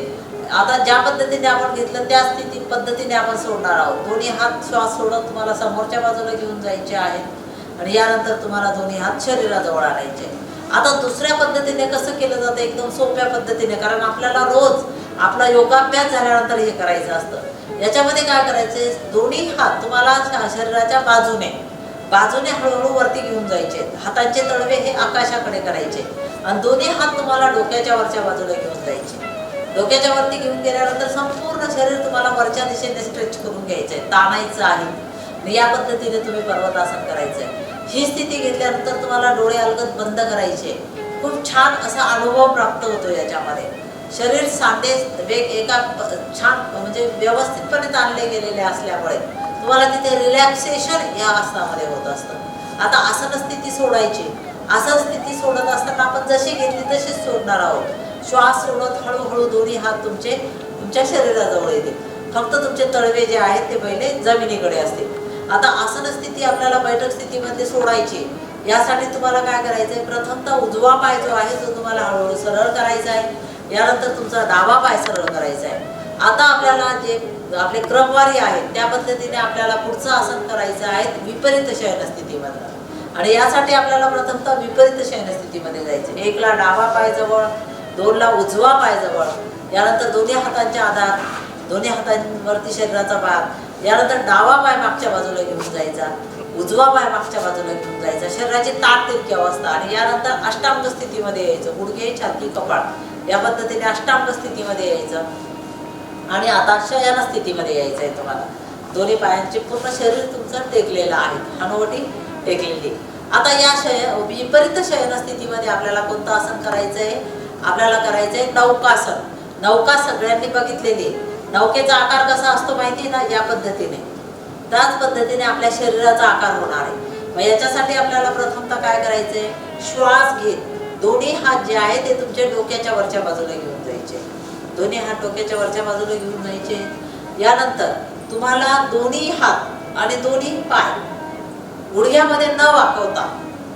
आता ज्या पद्धतीने आपण घेतलं त्या स्थितीत पद्धतीने आपण सोडणार आहोत. दोन्ही हात श्वास सोडत तुम्हाला समोरच्या बाजूला घेऊन जायचे आहेत आणि यानंतर तुम्हाला दोन्ही हात शरीराजवळ आणायचे. आता दुसऱ्या पद्धतीने कसं केलं जातं, एकदम सोप्या पद्धतीने, कारण आपल्याला रोज आपला योगाभ्यास झाल्यानंतर हे करायचं असतं. याच्यामध्ये काय करायचे, दोन्ही हात तुम्हाला शरीराच्या बाजूने हळूहळू वरती घेऊन जायचे. हातांचे तळवे हे आकाशाकडे करायचे आणि दोन्ही हात तुम्हाला डोक्याच्या वरच्या बाजूला घेऊन जायचे. डोक्याच्या वरती घेऊन गेल्यानंतर संपूर्ण शरीर तुम्हाला वरच्या दिशेने स्ट्रेच करून घ्यायचंय, ताणायचं आहे. या पद्धतीने तुम्ही पर्वतासन करायचंय. ही स्थिती घेतल्यानंतर तुम्हाला डोळे अलगद बंद करायचे. खूप छान असा अनुभव प्राप्त होतो याच्यामध्ये. शरीर सांधे एका छान म्हणजे व्यवस्थितपणे ताणले गेलेले असल्यामुळे तुम्हाला तिथे रिलॅक्सेशन या आसनामध्ये होत असतं. आता आसन स्थिती सोडायची. आसन स्थिती सोडत असताना आपण जशी घेतली तशीच सोडणार आहोत. श्वास सोडत हळूहळू दोन्ही हात तुमच्या शरीराजवळ येतील. फक्त तुमचे तळवे जे आहेत ते पहिले जमिनीकडे असतील. आता आसन स्थिती आपल्याला बैठक स्थितीमध्ये सोडायची. यासाठी तुम्हाला काय करायचंय, प्रथमतः उजवा पाय जो आहे तो तुम्हाला हळूहळू सरळ करायचा आहे. यानंतर तुमचा डावा पाय सरळ करायचा आहे. आता आपल्याला जे आपले क्रमवारी आहेत त्या पद्धतीने आपल्याला पुढचं आसन करायचं आहे विपरीत शयन स्थितीमधलं. आणि यासाठी आपल्याला प्रथमतः विपरीत शयन स्थितीमध्ये जायचं. 1 ला डावा पाय जवळ, 2 ला उजवा पाय जवळ, यानंतर दोन्ही हातांच्या आधार, दोन्ही हातांवरती शरीराचा भार, यानंतर डावा पाय मागच्या बाजूला घेऊन जायचा, उजवा पाय मागच्या बाजूला घेऊन जायचा, शरीराची ताठ तिरकी अवस्था. आणि यानंतर अष्टांग स्थितीमध्ये यायचं. गुडघे, छाती, कपाळ या पद्धतीने अष्टांग स्थितीमध्ये यायचं. आणि आता शयन स्थितीमध्ये यायचं आहे तुम्हाला. दोन्ही पायांचे पूर्ण शरीर तुमचं टेकलेलं आहे, हनुवटी टेकलेली. आता या विपरीत शयन स्थितीमध्ये आपल्याला कोणतं आसन करायचं आहे, आपल्याला करायचं आहे नौकासन. नौका सगळ्यांनी बघितलेली. नौकेचा आकार कसा असतो माहिती ना, या पद्धतीने. त्याच पद्धतीने आपल्या शरीराचा आकार होणार आहे. मग याच्यासाठी आपल्याला प्रथमतः काय करायचंय, श्वास घेत दोन्ही हात जे आहे ते तुमच्या डोक्याच्या वरच्या बाजूला घेऊन जायचे. दोन्ही हात डोक्याच्या वरच्या बाजूला घेऊन जायचे. यानंतर तुम्हाला दोन्ही हात आणि दोन्ही पाय गुडघ्यामध्ये न वाकवता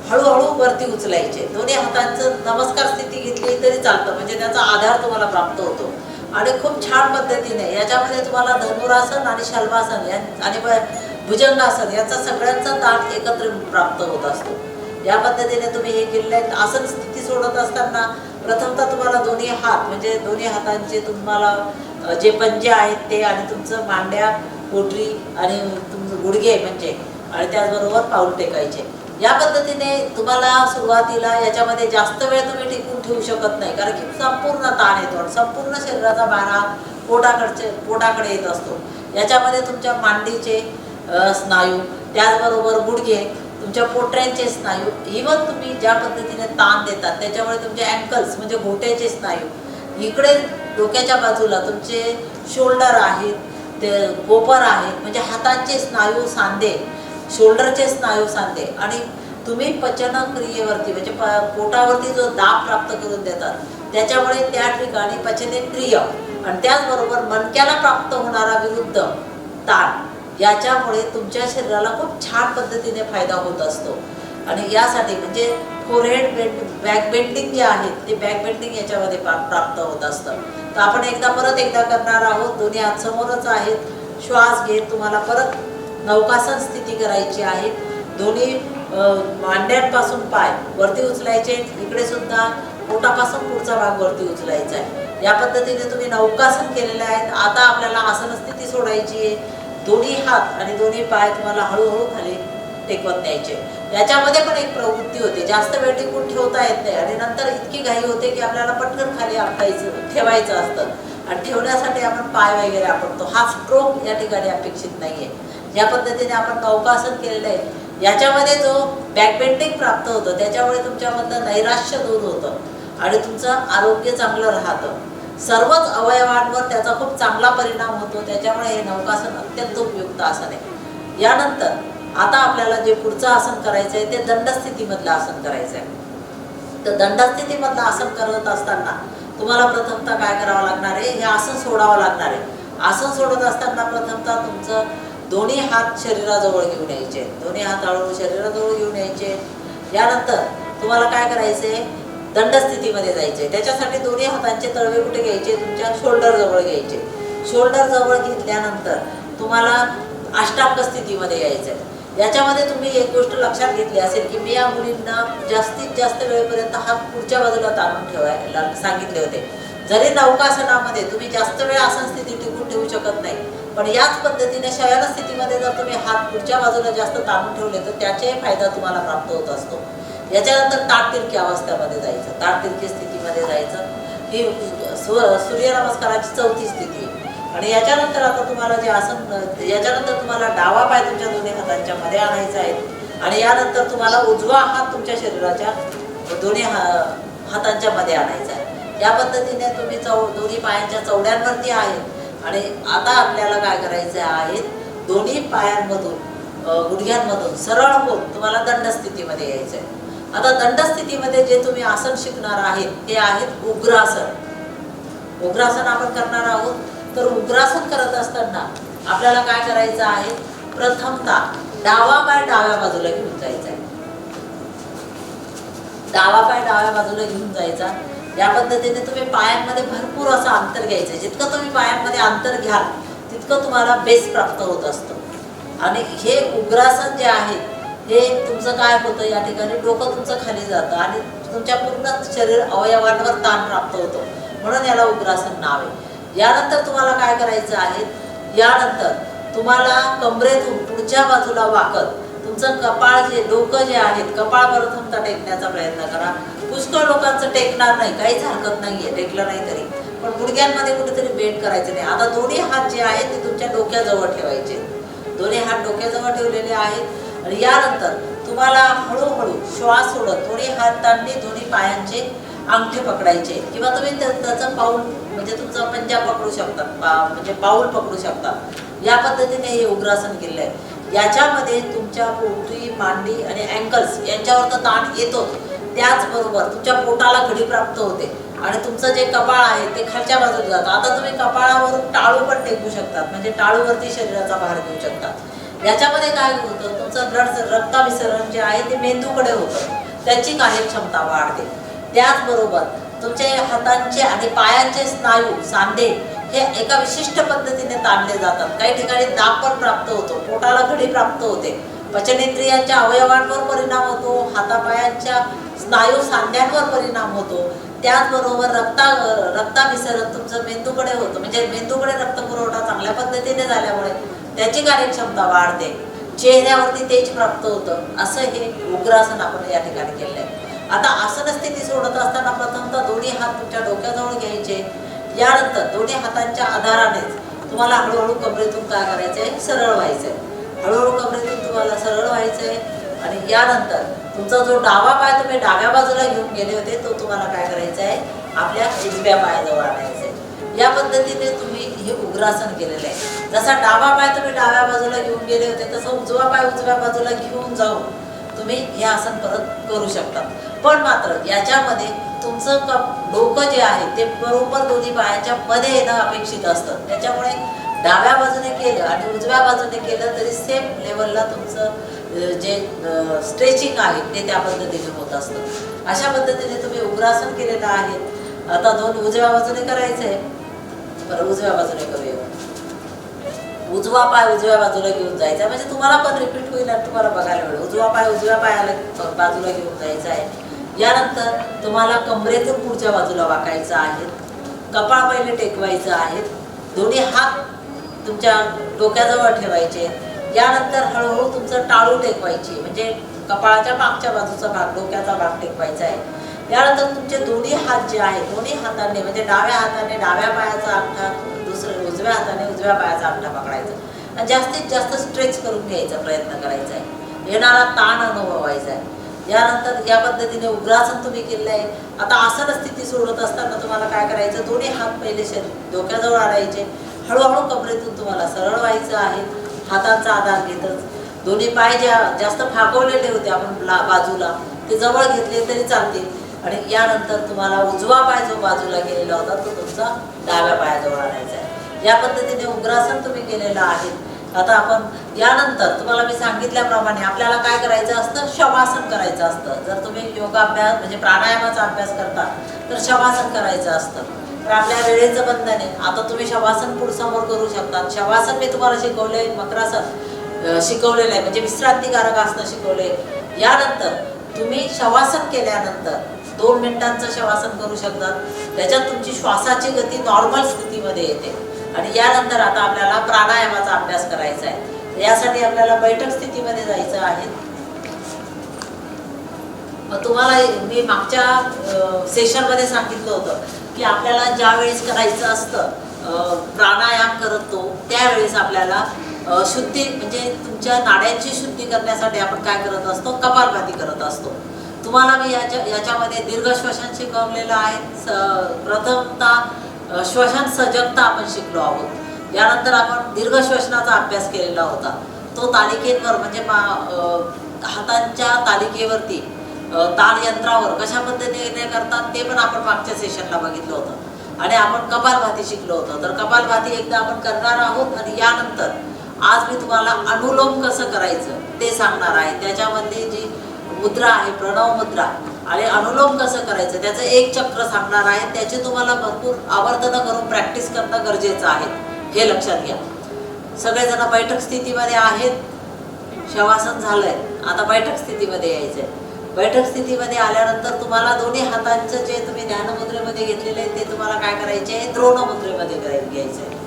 हळूहळू वरती उचलायचे. दोन्ही हातांचं नमस्कार स्थिती घेतली तरी चालतं, म्हणजे त्याचा आधार तुम्हाला प्राप्त होतो. आणि खूप छान पद्धतीने याच्यामध्ये तुम्हाला धनुरासन आणि शल्भासन आणि भुजंगासन याचा सगळ्यांचा ताट एकत्र प्राप्त होत असतो. या पद्धतीने तुम्ही हे केलेलं आहे. आसन स्थिती सोडत असताना प्रथमतः तुम्हाला दोन्ही हात म्हणजे दोन्ही हातांचे तुम्हाला जे पंजे आहेत ते आणि तुमचं मांड्या, पोटरी आणि तुमचं गुडघे म्हणजे आणि त्याचबरोबर पाऊल टेकायचे. या पद्धतीने तुम्हाला सुरुवातीला याच्यामध्ये जास्त वेळ तुम्ही टिकून ठेवू शकत नाही, कारण की संपूर्ण ताण येतो. संपूर्ण शरीराचा भार हा पोटाकडे येत असतो. याच्यामध्ये तुमच्या मांडीचे स्नायू, त्याचबरोबर गुडघे, तुमच्या पोटऱ्यांचे स्नायू, इव्हन तुम्ही ज्या पद्धतीने ताण देतात त्याच्यामुळे तुमचे अँकल्स म्हणजे घोट्याचे स्नायू, इकडे डोक्याच्या बाजूला तुमचे शोल्डर आहेत, ते कोपर आहेत म्हणजे हातांचे स्नायू सांधे, शोल्डरचे स्नायू सांधे, आणि तुम्ही पचन क्रियेवरती म्हणजे पोटावरती जो दाब प्राप्त करून देतात त्याच्यामुळे त्या ठिकाणी पचनेंद्रिय आणि त्याचबरोबर मणक्याला प्राप्त होणारा विरुद्ध ताण याच्यामुळे तुमच्या शरीराला खूप छान पद्धतीने फायदा होत असतो. आणि यासाठी म्हणजे फोरहेड बॅक बेंडिंग जे आहेत ते बॅक बेंडिंग याच्यामध्ये प्राप्त होत असतं. तर आपण परत एकदा करणार आहोत. दोन्ही हात समोरच आहेत. श्वास घेत तुम्हाला परत नौकासन स्थिती करायची आहे. दोन्ही मांड्यांपासून पाय वरती उचलायचे, इकडे सुद्धा पोटापासून पुढचा भाग वरती उचलायचा आहे. या पद्धतीने तुम्ही नौकासन केलेले आहेत. आता आपल्याला आसन स्थिती सोडायची आहे. दोन्ही हात आणि दोन्ही पाय तुम्हाला हळूहळू खाली टेकवत न्यायचे. याच्यामध्ये पण एक प्रवृत्ती होते, जास्त वेळ टिकून ठेवता येत नाही आणि नंतर इतकी घाई होते की आपल्याला पटकन खाली ठेवायचं असतं आणि ठेवण्यासाठी आपण पाय वगैरे आपणतो. हा स्ट्रोक या ठिकाणी अपेक्षित नाहीये. ज्या पद्धतीने आपण नौकासन केलेलं आहे याच्यामध्ये जो बॅक बेंडिंग प्राप्त होतं त्याच्यामुळे तुमच्यामधलं नैराश्य दूर होतं आणि तुमचं आरोग्य चांगलं राहतं. सर्वच अवयवांवर त्याचा खूप चांगला परिणाम होतो. त्याच्यामुळे हे नौकासन अत्यंत उपयुक्त आसन आहे. यानंतर आता आपल्याला जे पुढचं आसन करायचं आहे ते दंडस्थितीमधलं आसन करायचं आहे. तर दंडस्थितीमधलं आसन करत असताना तुम्हाला प्रथमतः काय करावं लागणार आहे, हे आसन सोडावं लागणार आहे. आसन सोडत असताना प्रथमतः तुमचं दोन्ही हात शरीराजवळ घेऊन यायचे. दोन्ही हात हळूहळू शरीराजवळ घेऊन यायचे. यानंतर तुम्हाला काय करायचं आहे, दंडस्थितीमध्ये जायचे. त्याच्यासाठी दोन्ही हातांचे तळवे कुठे घ्यायचे, तुमच्या शोल्डर जवळ घ्यायचे. शोल्डर जवळ घेतल्यानंतर तुम्हाला अष्टांग स्थितीमध्ये यायचं आहे. याच्यामध्ये तुम्ही एक गोष्ट लक्षात घेतली असेल की मी या मुलींना जास्तीत जास्त वेळेपर्यंत हात पुढच्या बाजूला ताणून ठेवायला सांगितले होते. जरी नौकासनामध्ये तुम्ही जास्त वेळ आसन स्थिती टिकून ठेवू शकत नाही, पण याच पद्धतीने शयन स्थितीमध्ये जर तुम्ही हात पुढच्या बाजूला जास्त ताणून ठेवले तर त्याचाही फायदा तुम्हाला प्राप्त होत असतो. याच्यानंतर ताटतिरकी अवस्थेमध्ये जायचं, ताटतिरकी स्थितीमध्ये जायचं. ही सूर्यनमस्काराची चौथी स्थिती आहे. आणि याच्यानंतर आता तुम्हाला जे आसन, याच्यानंतर तुम्हाला डावा पाय तुमच्या दोन्ही हातांच्या मध्ये आणायचा आहे. आणि यानंतर तुम्हाला उजवा हात तुमच्या शरीराच्या दोन्ही हातांच्या मध्ये आणायचा आहे. या पद्धतीने तुम्ही दोन्ही पायांच्या चवड्यांवरती आहेत. आणि आता आपल्याला काय करायचं आहे, दोन्ही पायांमधून गुडघ्यांमधून सरळ होऊन तुम्हाला दंडस्थितीमध्ये यायचं आहे. आता दंडस्थितीमध्ये जे तुम्ही आसन शिकणार आहेत ते आहेत उग्रासन. उग्रासन आपण करणार आहोत. तर उग्रासन करत असताना आपल्याला काय करायचं आहे, प्रथमतः डावा पाय डाव्या बाजूला घेऊन जायचा आहे. डावा पाय डाव्या बाजूला घेऊन जायचा. या पद्धतीने तुम्ही पायांमध्ये भरपूर असं अंतर घ्यायचं. जितकं तुम्ही पायांमध्ये अंतर घ्याल तितकं तुम्हाला बेस प्राप्त होत असतो. आणि हे उग्रासन जे आहे हे तुमचं काय होतं, या ठिकाणी डोकं तुमचं खाली जातं आणि तुमच्या पूर्ण शरीर अवयवांवर ताण प्राप्त होतो, म्हणून याला उग्रासन नाव आहे. यानंतर तुम्हाला काय करायचं आहे, यानंतर तुम्हाला कमरेतून पुढच्या बाजूला वाकत तुमचं कपाळ जे डोकं जे आहेत कपाळ प्रथमतः टेकण्याचा प्रयत्न करा. पुष्कळ लोकांचं टेकणार नाही, काहीच हरकत नाहीये, टेकलं नाही तरी, पण गुडघ्यांमध्ये कुठेतरी बेंड करायचं नाही. आता दोन्ही हात जे आहेत ते तुमच्या डोक्याजवळ ठेवायचे. दोन्ही हात डोक्याजवळ ठेवलेले आहेत. आणि यानंतर तुम्हाला हळूहळू श्वास सोडत दोन्ही हातांनी दोन्ही पायांचे अंगठे पकडायचे किंवा तुम्ही त्याचं पाऊल म्हणजे तुमचा पंजा पकडू शकता, म्हणजे पाऊल पकडू शकता. या पद्धतीने हे उग्रासन केलेलं आहे. याच्यामध्ये तुमच्या पोटी, मांडी आणि अँकल्स यांच्यावर तर ताण येतो, त्याचबरोबर तुमच्या पोटाला घडी प्राप्त होते आणि तुमचं जे कपाळ आहे ते खालच्या बाजूला जातं. आता तुम्ही कपाळावरून टाळू पण टेकू शकतात, म्हणजे टाळूवरती शरीराचा भार घेऊ शकतात. याच्यामध्ये काय होतं, तुमचं रक्ताभिसरण जे आहे ते मेंदूकडे होतं, त्याची कार्यक्षमता वाढते. त्याचबरोबर तुमचे हातांचे आणि पायांचे स्नायू, सांधे हे एका विशिष्ट पद्धतीने ताणले जातात. काही ठिकाणी दाब पण प्राप्त होतो, पोटाला घडी प्राप्त होते, पचनेंद्रियांच्या अवयवांवर परिणाम होतो, हातापायांच्या स्नायू सांध्यांवर परिणाम होतो. त्याचबरोबर रक्ताभिसरण तुमचं मेंदूकडे होतं, म्हणजे मेंदूकडे रक्तपुरवठा चांगल्या पद्धतीने झाल्यामुळे त्याची कार्यक्षमता वाढते, चेहऱ्यावरती तेज प्राप्त होतं. असं हे उग्रासन आपण या ठिकाणी केलेलं आहे. आता आसन स्थिती सोडत असताना प्रथमतः दोन्ही हात तुमच्या डोक्याजवळ घ्यायचे. यानंतर दोन्ही हातांच्या आधारानेच तुम्हाला हळूहळू कमरेतून काय करायचं आहे, सरळ व्हायचं आहे. हळूहळू कमरेतून तुम्हाला सरळ व्हायचं आहे. आणि यानंतर तुमचा जो डावा पाय तुम्ही डाव्या बाजूला घेऊन गेले होते तो तुम्हाला काय करायचा आहे, आपल्या उजव्या पायाजवळ आणायचा आहे. या पद्धतीने तुम्ही हे उग्रासन केलेलं आहे. जसा डावा पाय तुम्ही डाव्या बाजूला घेऊन गेले होते तसं उजवा पाय उजव्या बाजूला घेऊन जाऊन तुम्ही हे आसन परत करू शकता. पण मात्र याच्यामध्ये तुमचं डोकं जे आहे ते बरोबर दोन्ही पायाच्या मध्ये येणं अपेक्षित असतं. त्याच्यामुळे डाव्या बाजूने केलं आणि उजव्या बाजूने केलं तरी सेम लेवलला तुमचं जे स्ट्रेचिंग आहे ते त्या पद्धतीने होत असतं. अशा पद्धतीने तुम्ही उग्रासन केलेलं आहे. आता दोन उजव्या बाजूने करायचं आहे. बरं, उजव्या बाजूने करूया. उजवा पाय उजव्या बाजूला घेऊन जायचा, म्हणजे तुम्हाला पण रिपीट होईल आणि तुम्हाला बघायला मिळेल. उजवा पाय उजव्या पायाला बाजूला घेऊन जायचा आहे. यानंतर तुम्हाला कमरेतून पुढच्या बाजूला वाकायचं आहे. कपाळ पहिले टेकवायचं आहे. दोन्ही हात तुमच्या डोक्याजवळ ठेवायचे. यानंतर हळूहळू तुमचं टाळू टेकवायची, म्हणजे कपाळाच्या मागच्या बाजूचा भाग, डोक्याचा भाग टेकवायचा आहे. यानंतर तुमचे दोन्ही हात जे आहेत दोन्ही हाताने, म्हणजे डाव्या हाताने डाव्या पायाचा अंगठा, उजव्या हाताने उजव्या पायाचा अंगठा पकडायचा आणि जास्तीत जास्त स्ट्रेच करून घ्यायचा प्रयत्न करायचा आहे. येणारा ताण अनुभवायचा आहे. यानंतर या पद्धतीने उग्रासन तुम्ही केलेलं आहे. आता आसन स्थिती सोडत असताना तुम्हाला काय करायचं, दोन्ही हात पहिले डोक्याजवळ आणायचे. हळूहळू कमरेतून तुम्हाला सरळ व्हायचं आहे. हातांचा आधार घेतच दोन्ही पाय जास्त फागवलेले होते आपण बाजूला ते जवळ घेतले तरी चालतील. आणि यानंतर तुम्हाला उजवा पाय जो बाजूला गेलेला होता तो तुमचा डाव्या पायाजवळ आणायचा आहे. या पद्धतीने उग्रासन तुम्ही केलेलं आहे. आता आपण यानंतर तुम्हाला मी सांगितल्याप्रमाणे आपल्याला काय करायचं असतं, शवासन करायचं असतं. जर तुम्ही योगाभ्यास म्हणजे प्राणायामाचा अभ्यास करता तर शवासन करायचं असतं. तर आपल्या वेळेचं बंधन आहे. आता तुम्ही शवासन पुढसमोर करू शकता. शवासन मी तुम्हाला शिकवले, मकरासन शिकवलेलं आहे, म्हणजे विश्रांतीकारक आसनं शिकवले. यानंतर तुम्ही शवासन केल्यानंतर 2 मिनिटांचं शवासन करू शकतात. त्याच्यात तुमची श्वासाची गती नॉर्मल स्थितीमध्ये येते. आणि यानंतर आता आपल्याला प्राणायामाचा अभ्यास करायचा आहे. यासाठी आपल्याला बैठक स्थितीमध्ये जायचं आहे. मग तुम्हाला मी मागच्या सेशनमध्ये सांगितलं होतं की आपल्याला ज्या वेळेस करायचं असतं प्राणायाम करतो त्यावेळेस आपल्याला शुद्धी म्हणजे तुमच्या नाड्यांची शुद्धी करण्यासाठी आपण काय करत असतो, कपालभाती करत असतो. तुम्हाला मी याच्यामध्ये दीर्घ श्वसन शिकवलेलं आहे. प्रथमतः श्वसन सजगता आपण शिकलो आहोत. यानंतर आपण दीर्घ श्वसनाचा अभ्यास केलेला होता. तो तालिकेवर म्हणजे हातांच्या तालिकेवरती ताल यंत्रावर कशा पद्धतीने करतात ते पण आपण मागच्या सेशनला बघितलं होतं. आणि आपण कपालभाती शिकलो होतं. तर कपालभाती एकदा आपण करणार आहोत. आणि यानंतर आज मी तुम्हाला अनुलोम कसं करायचं ते सांगणार आहे. त्याच्यामधली जी मुद्रा आहे प्रणव मुद्रा आणि अनुलोम कसं करायचं त्याचं एक चक्र सांगणार आहे. त्याची तुम्हाला भरपूर आवर्तनं करून प्रॅक्टिस करणं गरजेचं आहे, हे लक्षात घ्या. सगळेजण बैठक स्थितीमध्ये आहेत. शवासन झालंय, आता बैठक स्थितीमध्ये यायचंय. बैठक स्थितीमध्ये आल्यानंतर तुम्हाला दोन्ही हातांचं जे तुम्ही ध्यानमुद्रेमध्ये घेतलेले आहे ते तुम्हाला काय करायचे आहे, द्रोणमुद्रेमध्ये घ्यायचं आहे.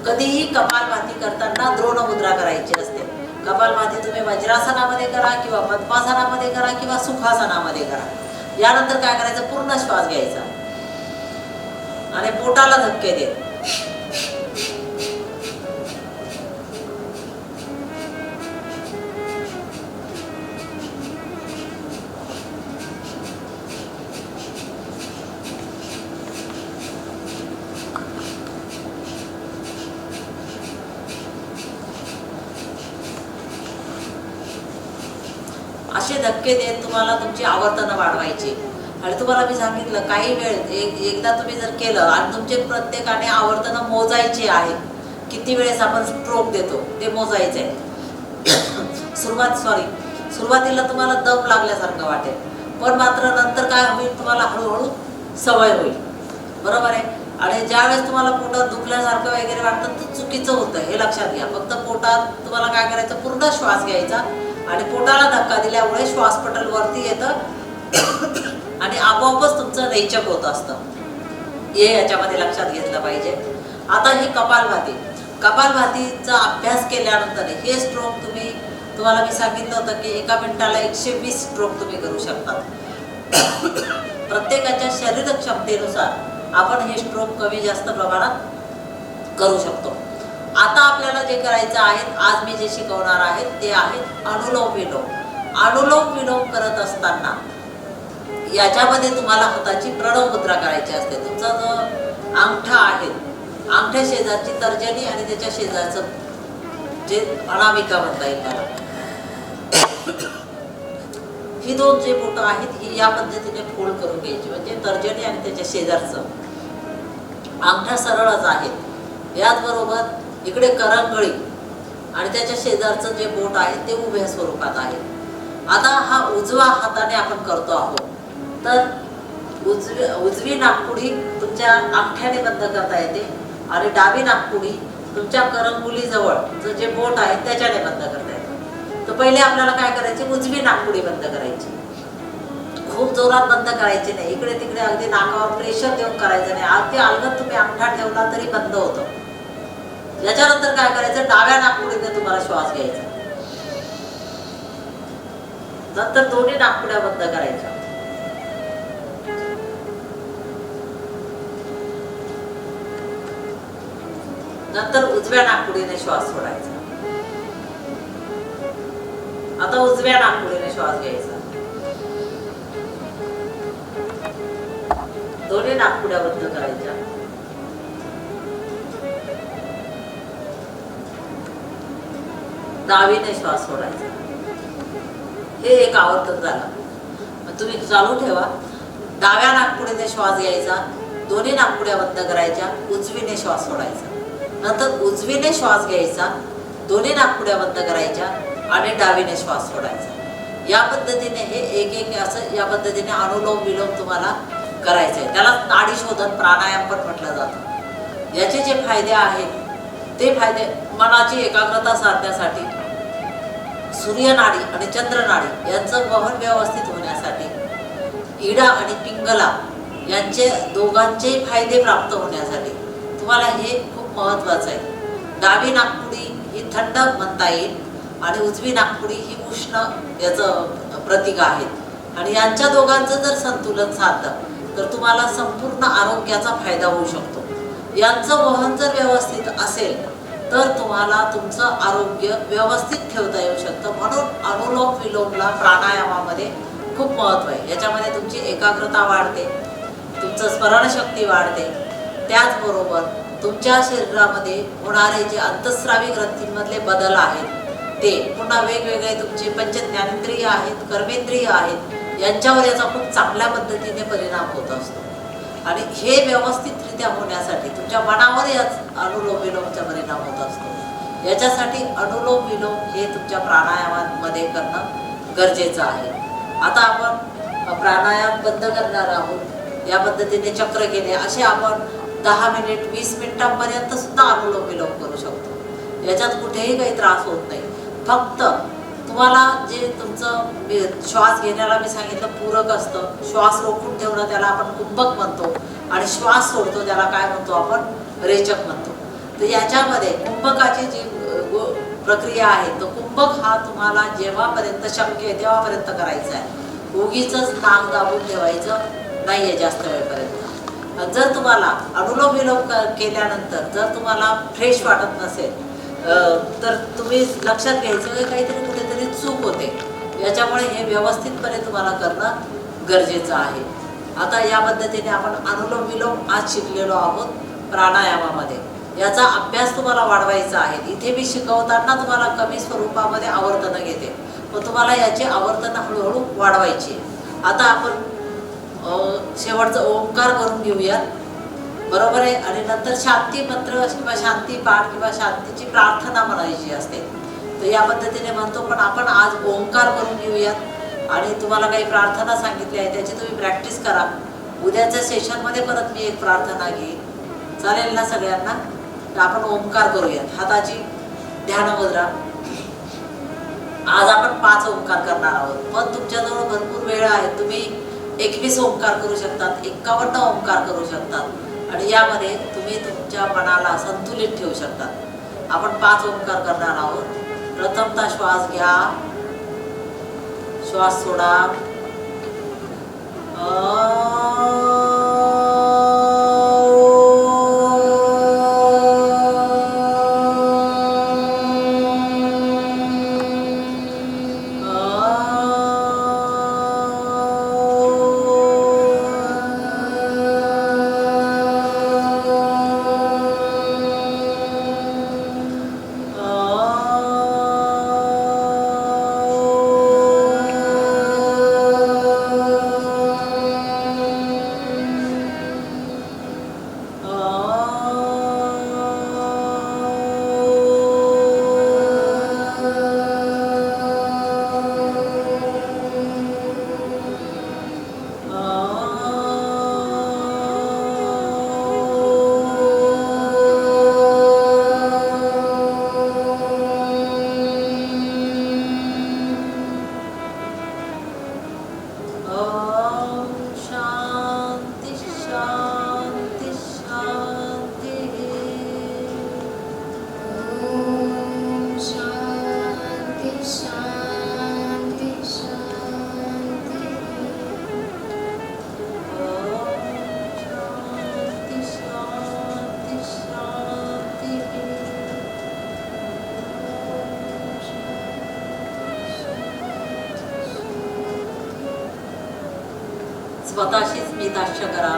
कधीही कपालभाती करताना द्रोणमुद्रा करायची असते. कपालभाती तुम्ही वज्रासनामध्ये करा किंवा पद्मासनामध्ये करा किंवा सुखासनामध्ये करा. यानंतर काय करायचं, पूर्ण श्वास घ्यायचा आणि पोटाला धक्के देत असे धक्के देत तुम्हाला तुमची आवर्तनं वाढवायची. आणि तुम्हाला मी सांगितलं काही वेळ एकदा तुम्ही जर केलं आणि तुमचे प्रत्येकाने आवर्तनं मोजायची आहेत. किती वेळेस आपण स्ट्रोक देतो ते मोजायचं आहे. सुरुवातीला तुम्हाला दम लागल्यासारखं वाटेल, पण मात्र नंतर काय होईल, तुम्हाला हळूहळू सवय होईल. बरोबर आहे. आणि ज्यावेळेस तुम्हाला पोटात दुखल्यासारखं वगैरे वाटतं तर चुकीचं होतं, हे लक्षात घ्या. फक्त पोटात तुम्हाला काय करायचं, पूर्ण श्वास घ्यायचा आणि पोटाला धक्का दिल्यामुळे श्वासपटल वरती येतं आणि आपोआपच तुमचं रेचक होत असतं. हे याच्यामध्ये लक्षात घेतलं पाहिजे. आता हे कपालभातीचा अभ्यास केल्यानंतर हे स्ट्रोक तुम्हाला मी सांगितलं होतं की एका मिनिटाला 120 स्ट्रोक तुम्ही करू शकता. प्रत्येकाच्या शरीर क्षमतेनुसार आपण हे स्ट्रोक कमी जास्त प्रमाणात करू शकतो. आता आपल्याला जे करायचं आहे, आज मी जे शिकवणार आहे ते आहे अनुलोम विलोम. अनुलोम विलोम करत असताना याच्यामध्ये तुम्हाला हाताची प्रणव मुद्रा करायची असते. तुमचा जो अंगठा आहे, अंगठ्या शेजारची तर्जनी आणि त्याच्या शेजारचं जे अनामिका म्हणता येईल त्याला, ही दोन जे बोटं आहेत ही या पद्धतीने फोल्ड करून घ्यायची. म्हणजे तर्जनी आणि त्याच्या शेजारचं अंगठा सरळच आहे. याचबरोबर इकडे करंगळी आणि त्याच्या शेजारचं जे बोट आहे ते उभ्या स्वरूपात आहे. आता हा उजवा हाताने आपण करतो आहोत. तर उजवी नाकपुडी तुमच्या अंगठ्याने बंद करता येते आणि डावी नाकपुडी तुमच्या करंगुलीजवळ जे बोट आहे त्याच्याने बंद करता येते. तर पहिले आपल्याला काय करायचे, उजवी नाकपुडी बंद करायची. खूप जोरात बंद करायची नाही, इकडे तिकडे अगदी नाकावर प्रेशर देऊन करायचं नाही. अगदी अलगद तुम्ही अंगठा ठेवला तरी बंद होतं. याच्यानंतर काय करायचं, डाव्या नाकपुडीने तुम्हाला श्वास घ्यायचा. नंतर दोन्ही नाकपुड्या बंद करायच्या. नंतर उजव्या नाकपुडीने श्वास सोडायचा. आता उजव्या नाकपुडीने श्वास घ्यायचा. दोन्ही नाकपुड्या बंद करायच्या. डावीने श्वास सोडायचा. हे एक आवर्तन झालं. मग तुम्ही चालू ठेवा. डाव्या नाकपुडीने श्वास घ्यायचा, दोन्ही नाकपुड्या बंद करायच्या, उजवीने श्वास सोडायचा. नंतर उजवीने श्वास घ्यायचा, दोन्ही नाकपुड्या बंद करायच्या आणि डावीने श्वास सोडायचा. या पद्धतीने हे एक असं या पद्धतीने अनुलोम विलोम तुम्हाला करायचं आहे. त्याला नाडी शोधन प्राणायाम पण म्हटलं जातं. याचे जे फायदे आहेत ते फायदे मनाची एकाग्रता साधण्यासाठी, सूर्यनाडी आणि चंद्रनाडी यांचं वहन व्यवस्थित होण्यासाठी, इडा आणि पिंगला यांचे दोघांचे फायदे प्राप्त होण्यासाठी तुम्हाला हे खूप महत्त्वाचं आहे. डावी नाकपुडी ही थंड म्हणता येईल आणि उजवी नाकपुडी ही उष्ण याचं प्रतीक आहे. आणि यांच्या दोघांचं जर संतुलन साधलं तर तुम्हाला संपूर्ण आरोग्याचा फायदा होऊ शकतो. यांचं वहन जर व्यवस्थित असेल तर तुम्हाला तुमचं आरोग्य व्यवस्थित ठेवता येऊ शकतं. म्हणून अनुलोम विलोमला प्राणायामामध्ये खूप महत्त्व आहे. याच्यामध्ये तुमची एकाग्रता वाढते, तुमचं स्मरणशक्ती वाढते. त्याचबरोबर तुमच्या शरीरामध्ये होणारे जे अंतःस्रावी ग्रंथींमधले बदल आहेत ते पुन्हा वेगवेगळे तुमचे पंचज्ञानेंद्रिय आहेत, कर्मेंद्रिय आहेत, यांच्यावर याचा खूप चांगल्या पद्धतीने परिणाम होत असतो. आणि हे व्यवस्थितरित्या होण्यासाठी तुमच्या मनावर याच अनुलोम विलोमचा परिणाम होत असतो. याच्यासाठी अनुलोम विलोम हे तुमच्या प्राणायामामध्ये करणं गरजेचं आहे. आता आपण प्राणायाम बंद करणार आहोत. या पद्धतीने चक्र केले असे आपण 10 मिनिट 20 मिनिटांपर्यंत सुद्धा अनुलोम विलोम करू शकतो. याच्यात कुठेही काही त्रास होत नाही. फक्त तुम्हाला जे तुमचं श्वास घेण्याला मी सांगितलं पूरक असतं, श्वास रोखून ठेवणं त्याला आपण कुंभक म्हणतो आणि श्वास सोडतो त्याला काय म्हणतो आपण रेचक म्हणतो. तर याच्यामध्ये कुंभकाची जी प्रक्रिया आहे तो कुंभक हा तुम्हाला जेव्हापर्यंत शक्य आहे तेव्हापर्यंत करायचा आहे. उगीच नाक दाबून ठेवायचं नाही आहे जास्त वेळपर्यंत. जर तुम्हाला अनुलोम विलोम केल्यानंतर जर तुम्हाला फ्रेश वाटत नसेल तर तुम्ही लक्षात घ्यायचं की काहीतरी कुठेतरी चूक होते. याच्यामुळे हे व्यवस्थितपणे तुम्हाला करणं गरजेचं आहे. आता या पद्धतीने आपण अनुलोम विलोम आज शिकलेलो आहोत प्राणायामामध्ये. याचा अभ्यास तुम्हाला वाढवायचा आहे. इथे मी शिकवताना तुम्हाला कमी स्वरूपामध्ये आवर्तनं घेते पण तुम्हाला याची आवर्तनं हळूहळू वाढवायची. आता आपण शेवटचं ओंकार करून घेऊयात, बरोबर आहे. आणि नंतर शांती मंत्र किंवा शांती पाठ किंवा शांतीची प्रार्थना म्हणायची असते. तर या पद्धतीने म्हणतो पण आपण आज ओंकार करून घेऊयात. आणि तुम्हाला काही प्रार्थना सांगितली आहे त्याची तुम्ही प्रॅक्टिस करा. उद्याच्या सेशनमध्ये परत मी एक प्रार्थना घेईन, चालेल ना सगळ्यांना. तर आपण ओंकार करूयात. हाताची ध्यान मुद्रा. आज आपण 5 ओंकार करणार आहोत पण तुमच्याजवळ भरपूर वेळ आहे. तुम्ही 21 ओंकार करू शकतात, 51 ओंकार करू शकतात आणि यामध्ये तुम्ही तुमच्या मनाला संतुलित ठेवू शकतात. आपण 5 ओंकार करणार आहोत. प्रथमतः श्वास घ्या, श्वास सोडा. स्वतःशीच मिताक्ष करा,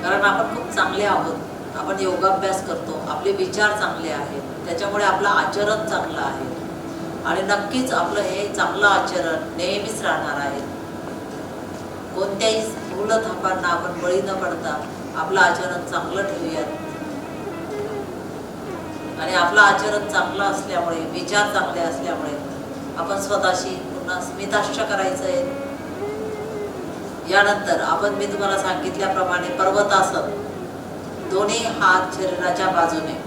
कारण आपण खूप चांगले आहोत. आपण योगाभ्यास करतो, आपले विचार चांगले आहेत, त्याच्यामुळे आपलं आचरण चांगलं आहे आणि नक्कीच आपलं हे चांगलं आचरण नेहमीच राहणार आहे. कोणत्याही भूलथापांना आपण बळी न पडता आपलं आचरण चांगलं ठेवूयात. आणि आपलं आचरण चांगलं असल्यामुळे, विचार चांगले असल्यामुळे आपण स्वतःशी पुन्हा स्मिताष्ट करायचं आहे. यानंतर मी तुम्हाला सांगितल्याप्रमाणे पर्वतासन, दोन्ही हात शरीराच्या बाजूने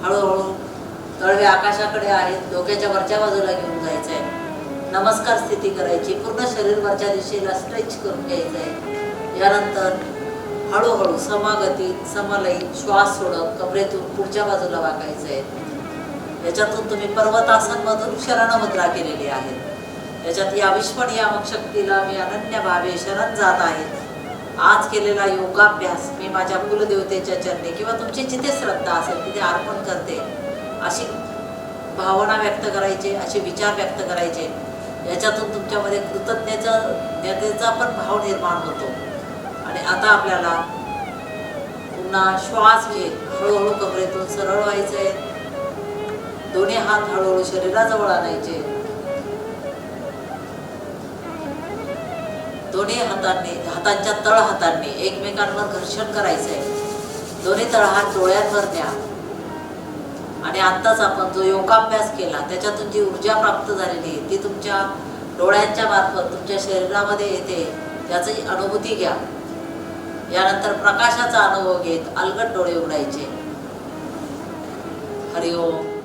हळूहळू तळवे आकाशाकडे आहेत, डोक्याच्या वरच्या बाजूला घेऊन जायचं आहे. नमस्कार स्थिती करायची, पूर्ण शरीर वरच्या दिशेला स्ट्रेच करून घ्यायचं आहे. यानंतर हळूहळू समगतीत समलयीत श्वास सोडत कमरेतून पुढच्या बाजूला वाकायचं आहे. याच्यातून तुम्ही पर्वतासन मधून शरणमुद्रा केलेली आहे. याच्यात या विश्वनियामक शक्तीला मी अनन्य भावे शरण जात आहे. आज केलेला योगाभ्यास मी माझ्या कुलदेवतेच्या चरणी किंवा तुमची जिथे श्रद्धा असेल तिथे अर्पण करते, अशी भावना व्यक्त करायचे, असे विचार व्यक्त करायचे. याच्यातून तुमच्यामध्ये कृतज्ञतेचा पण भाव निर्माण होतो. आणि आता आपल्याला पुन्हा श्वास घेत हळूहळू कमरेतून सरळ व्हायचं आहे. दोन्ही हात हळूहळू शरीराजवळ आणायचे. दोन्ही हातांच्या तळ हातांनी एकमेकांवर घर्षण करायचंय. दोन्ही तळहात डोळ्यांवर न्या. आणि आत्ताच आपण जो योगाभ्यास केला त्याच्यातून जी ऊर्जा प्राप्त झालेली आहे ती तुमच्या डोळ्यांच्या मार्फत तुमच्या शरीरामध्ये येते, याची अनुभूती घ्या. यानंतर प्रकाशाचा अनुभव घेत अलगद डोळे उघडायचे. हरिओम.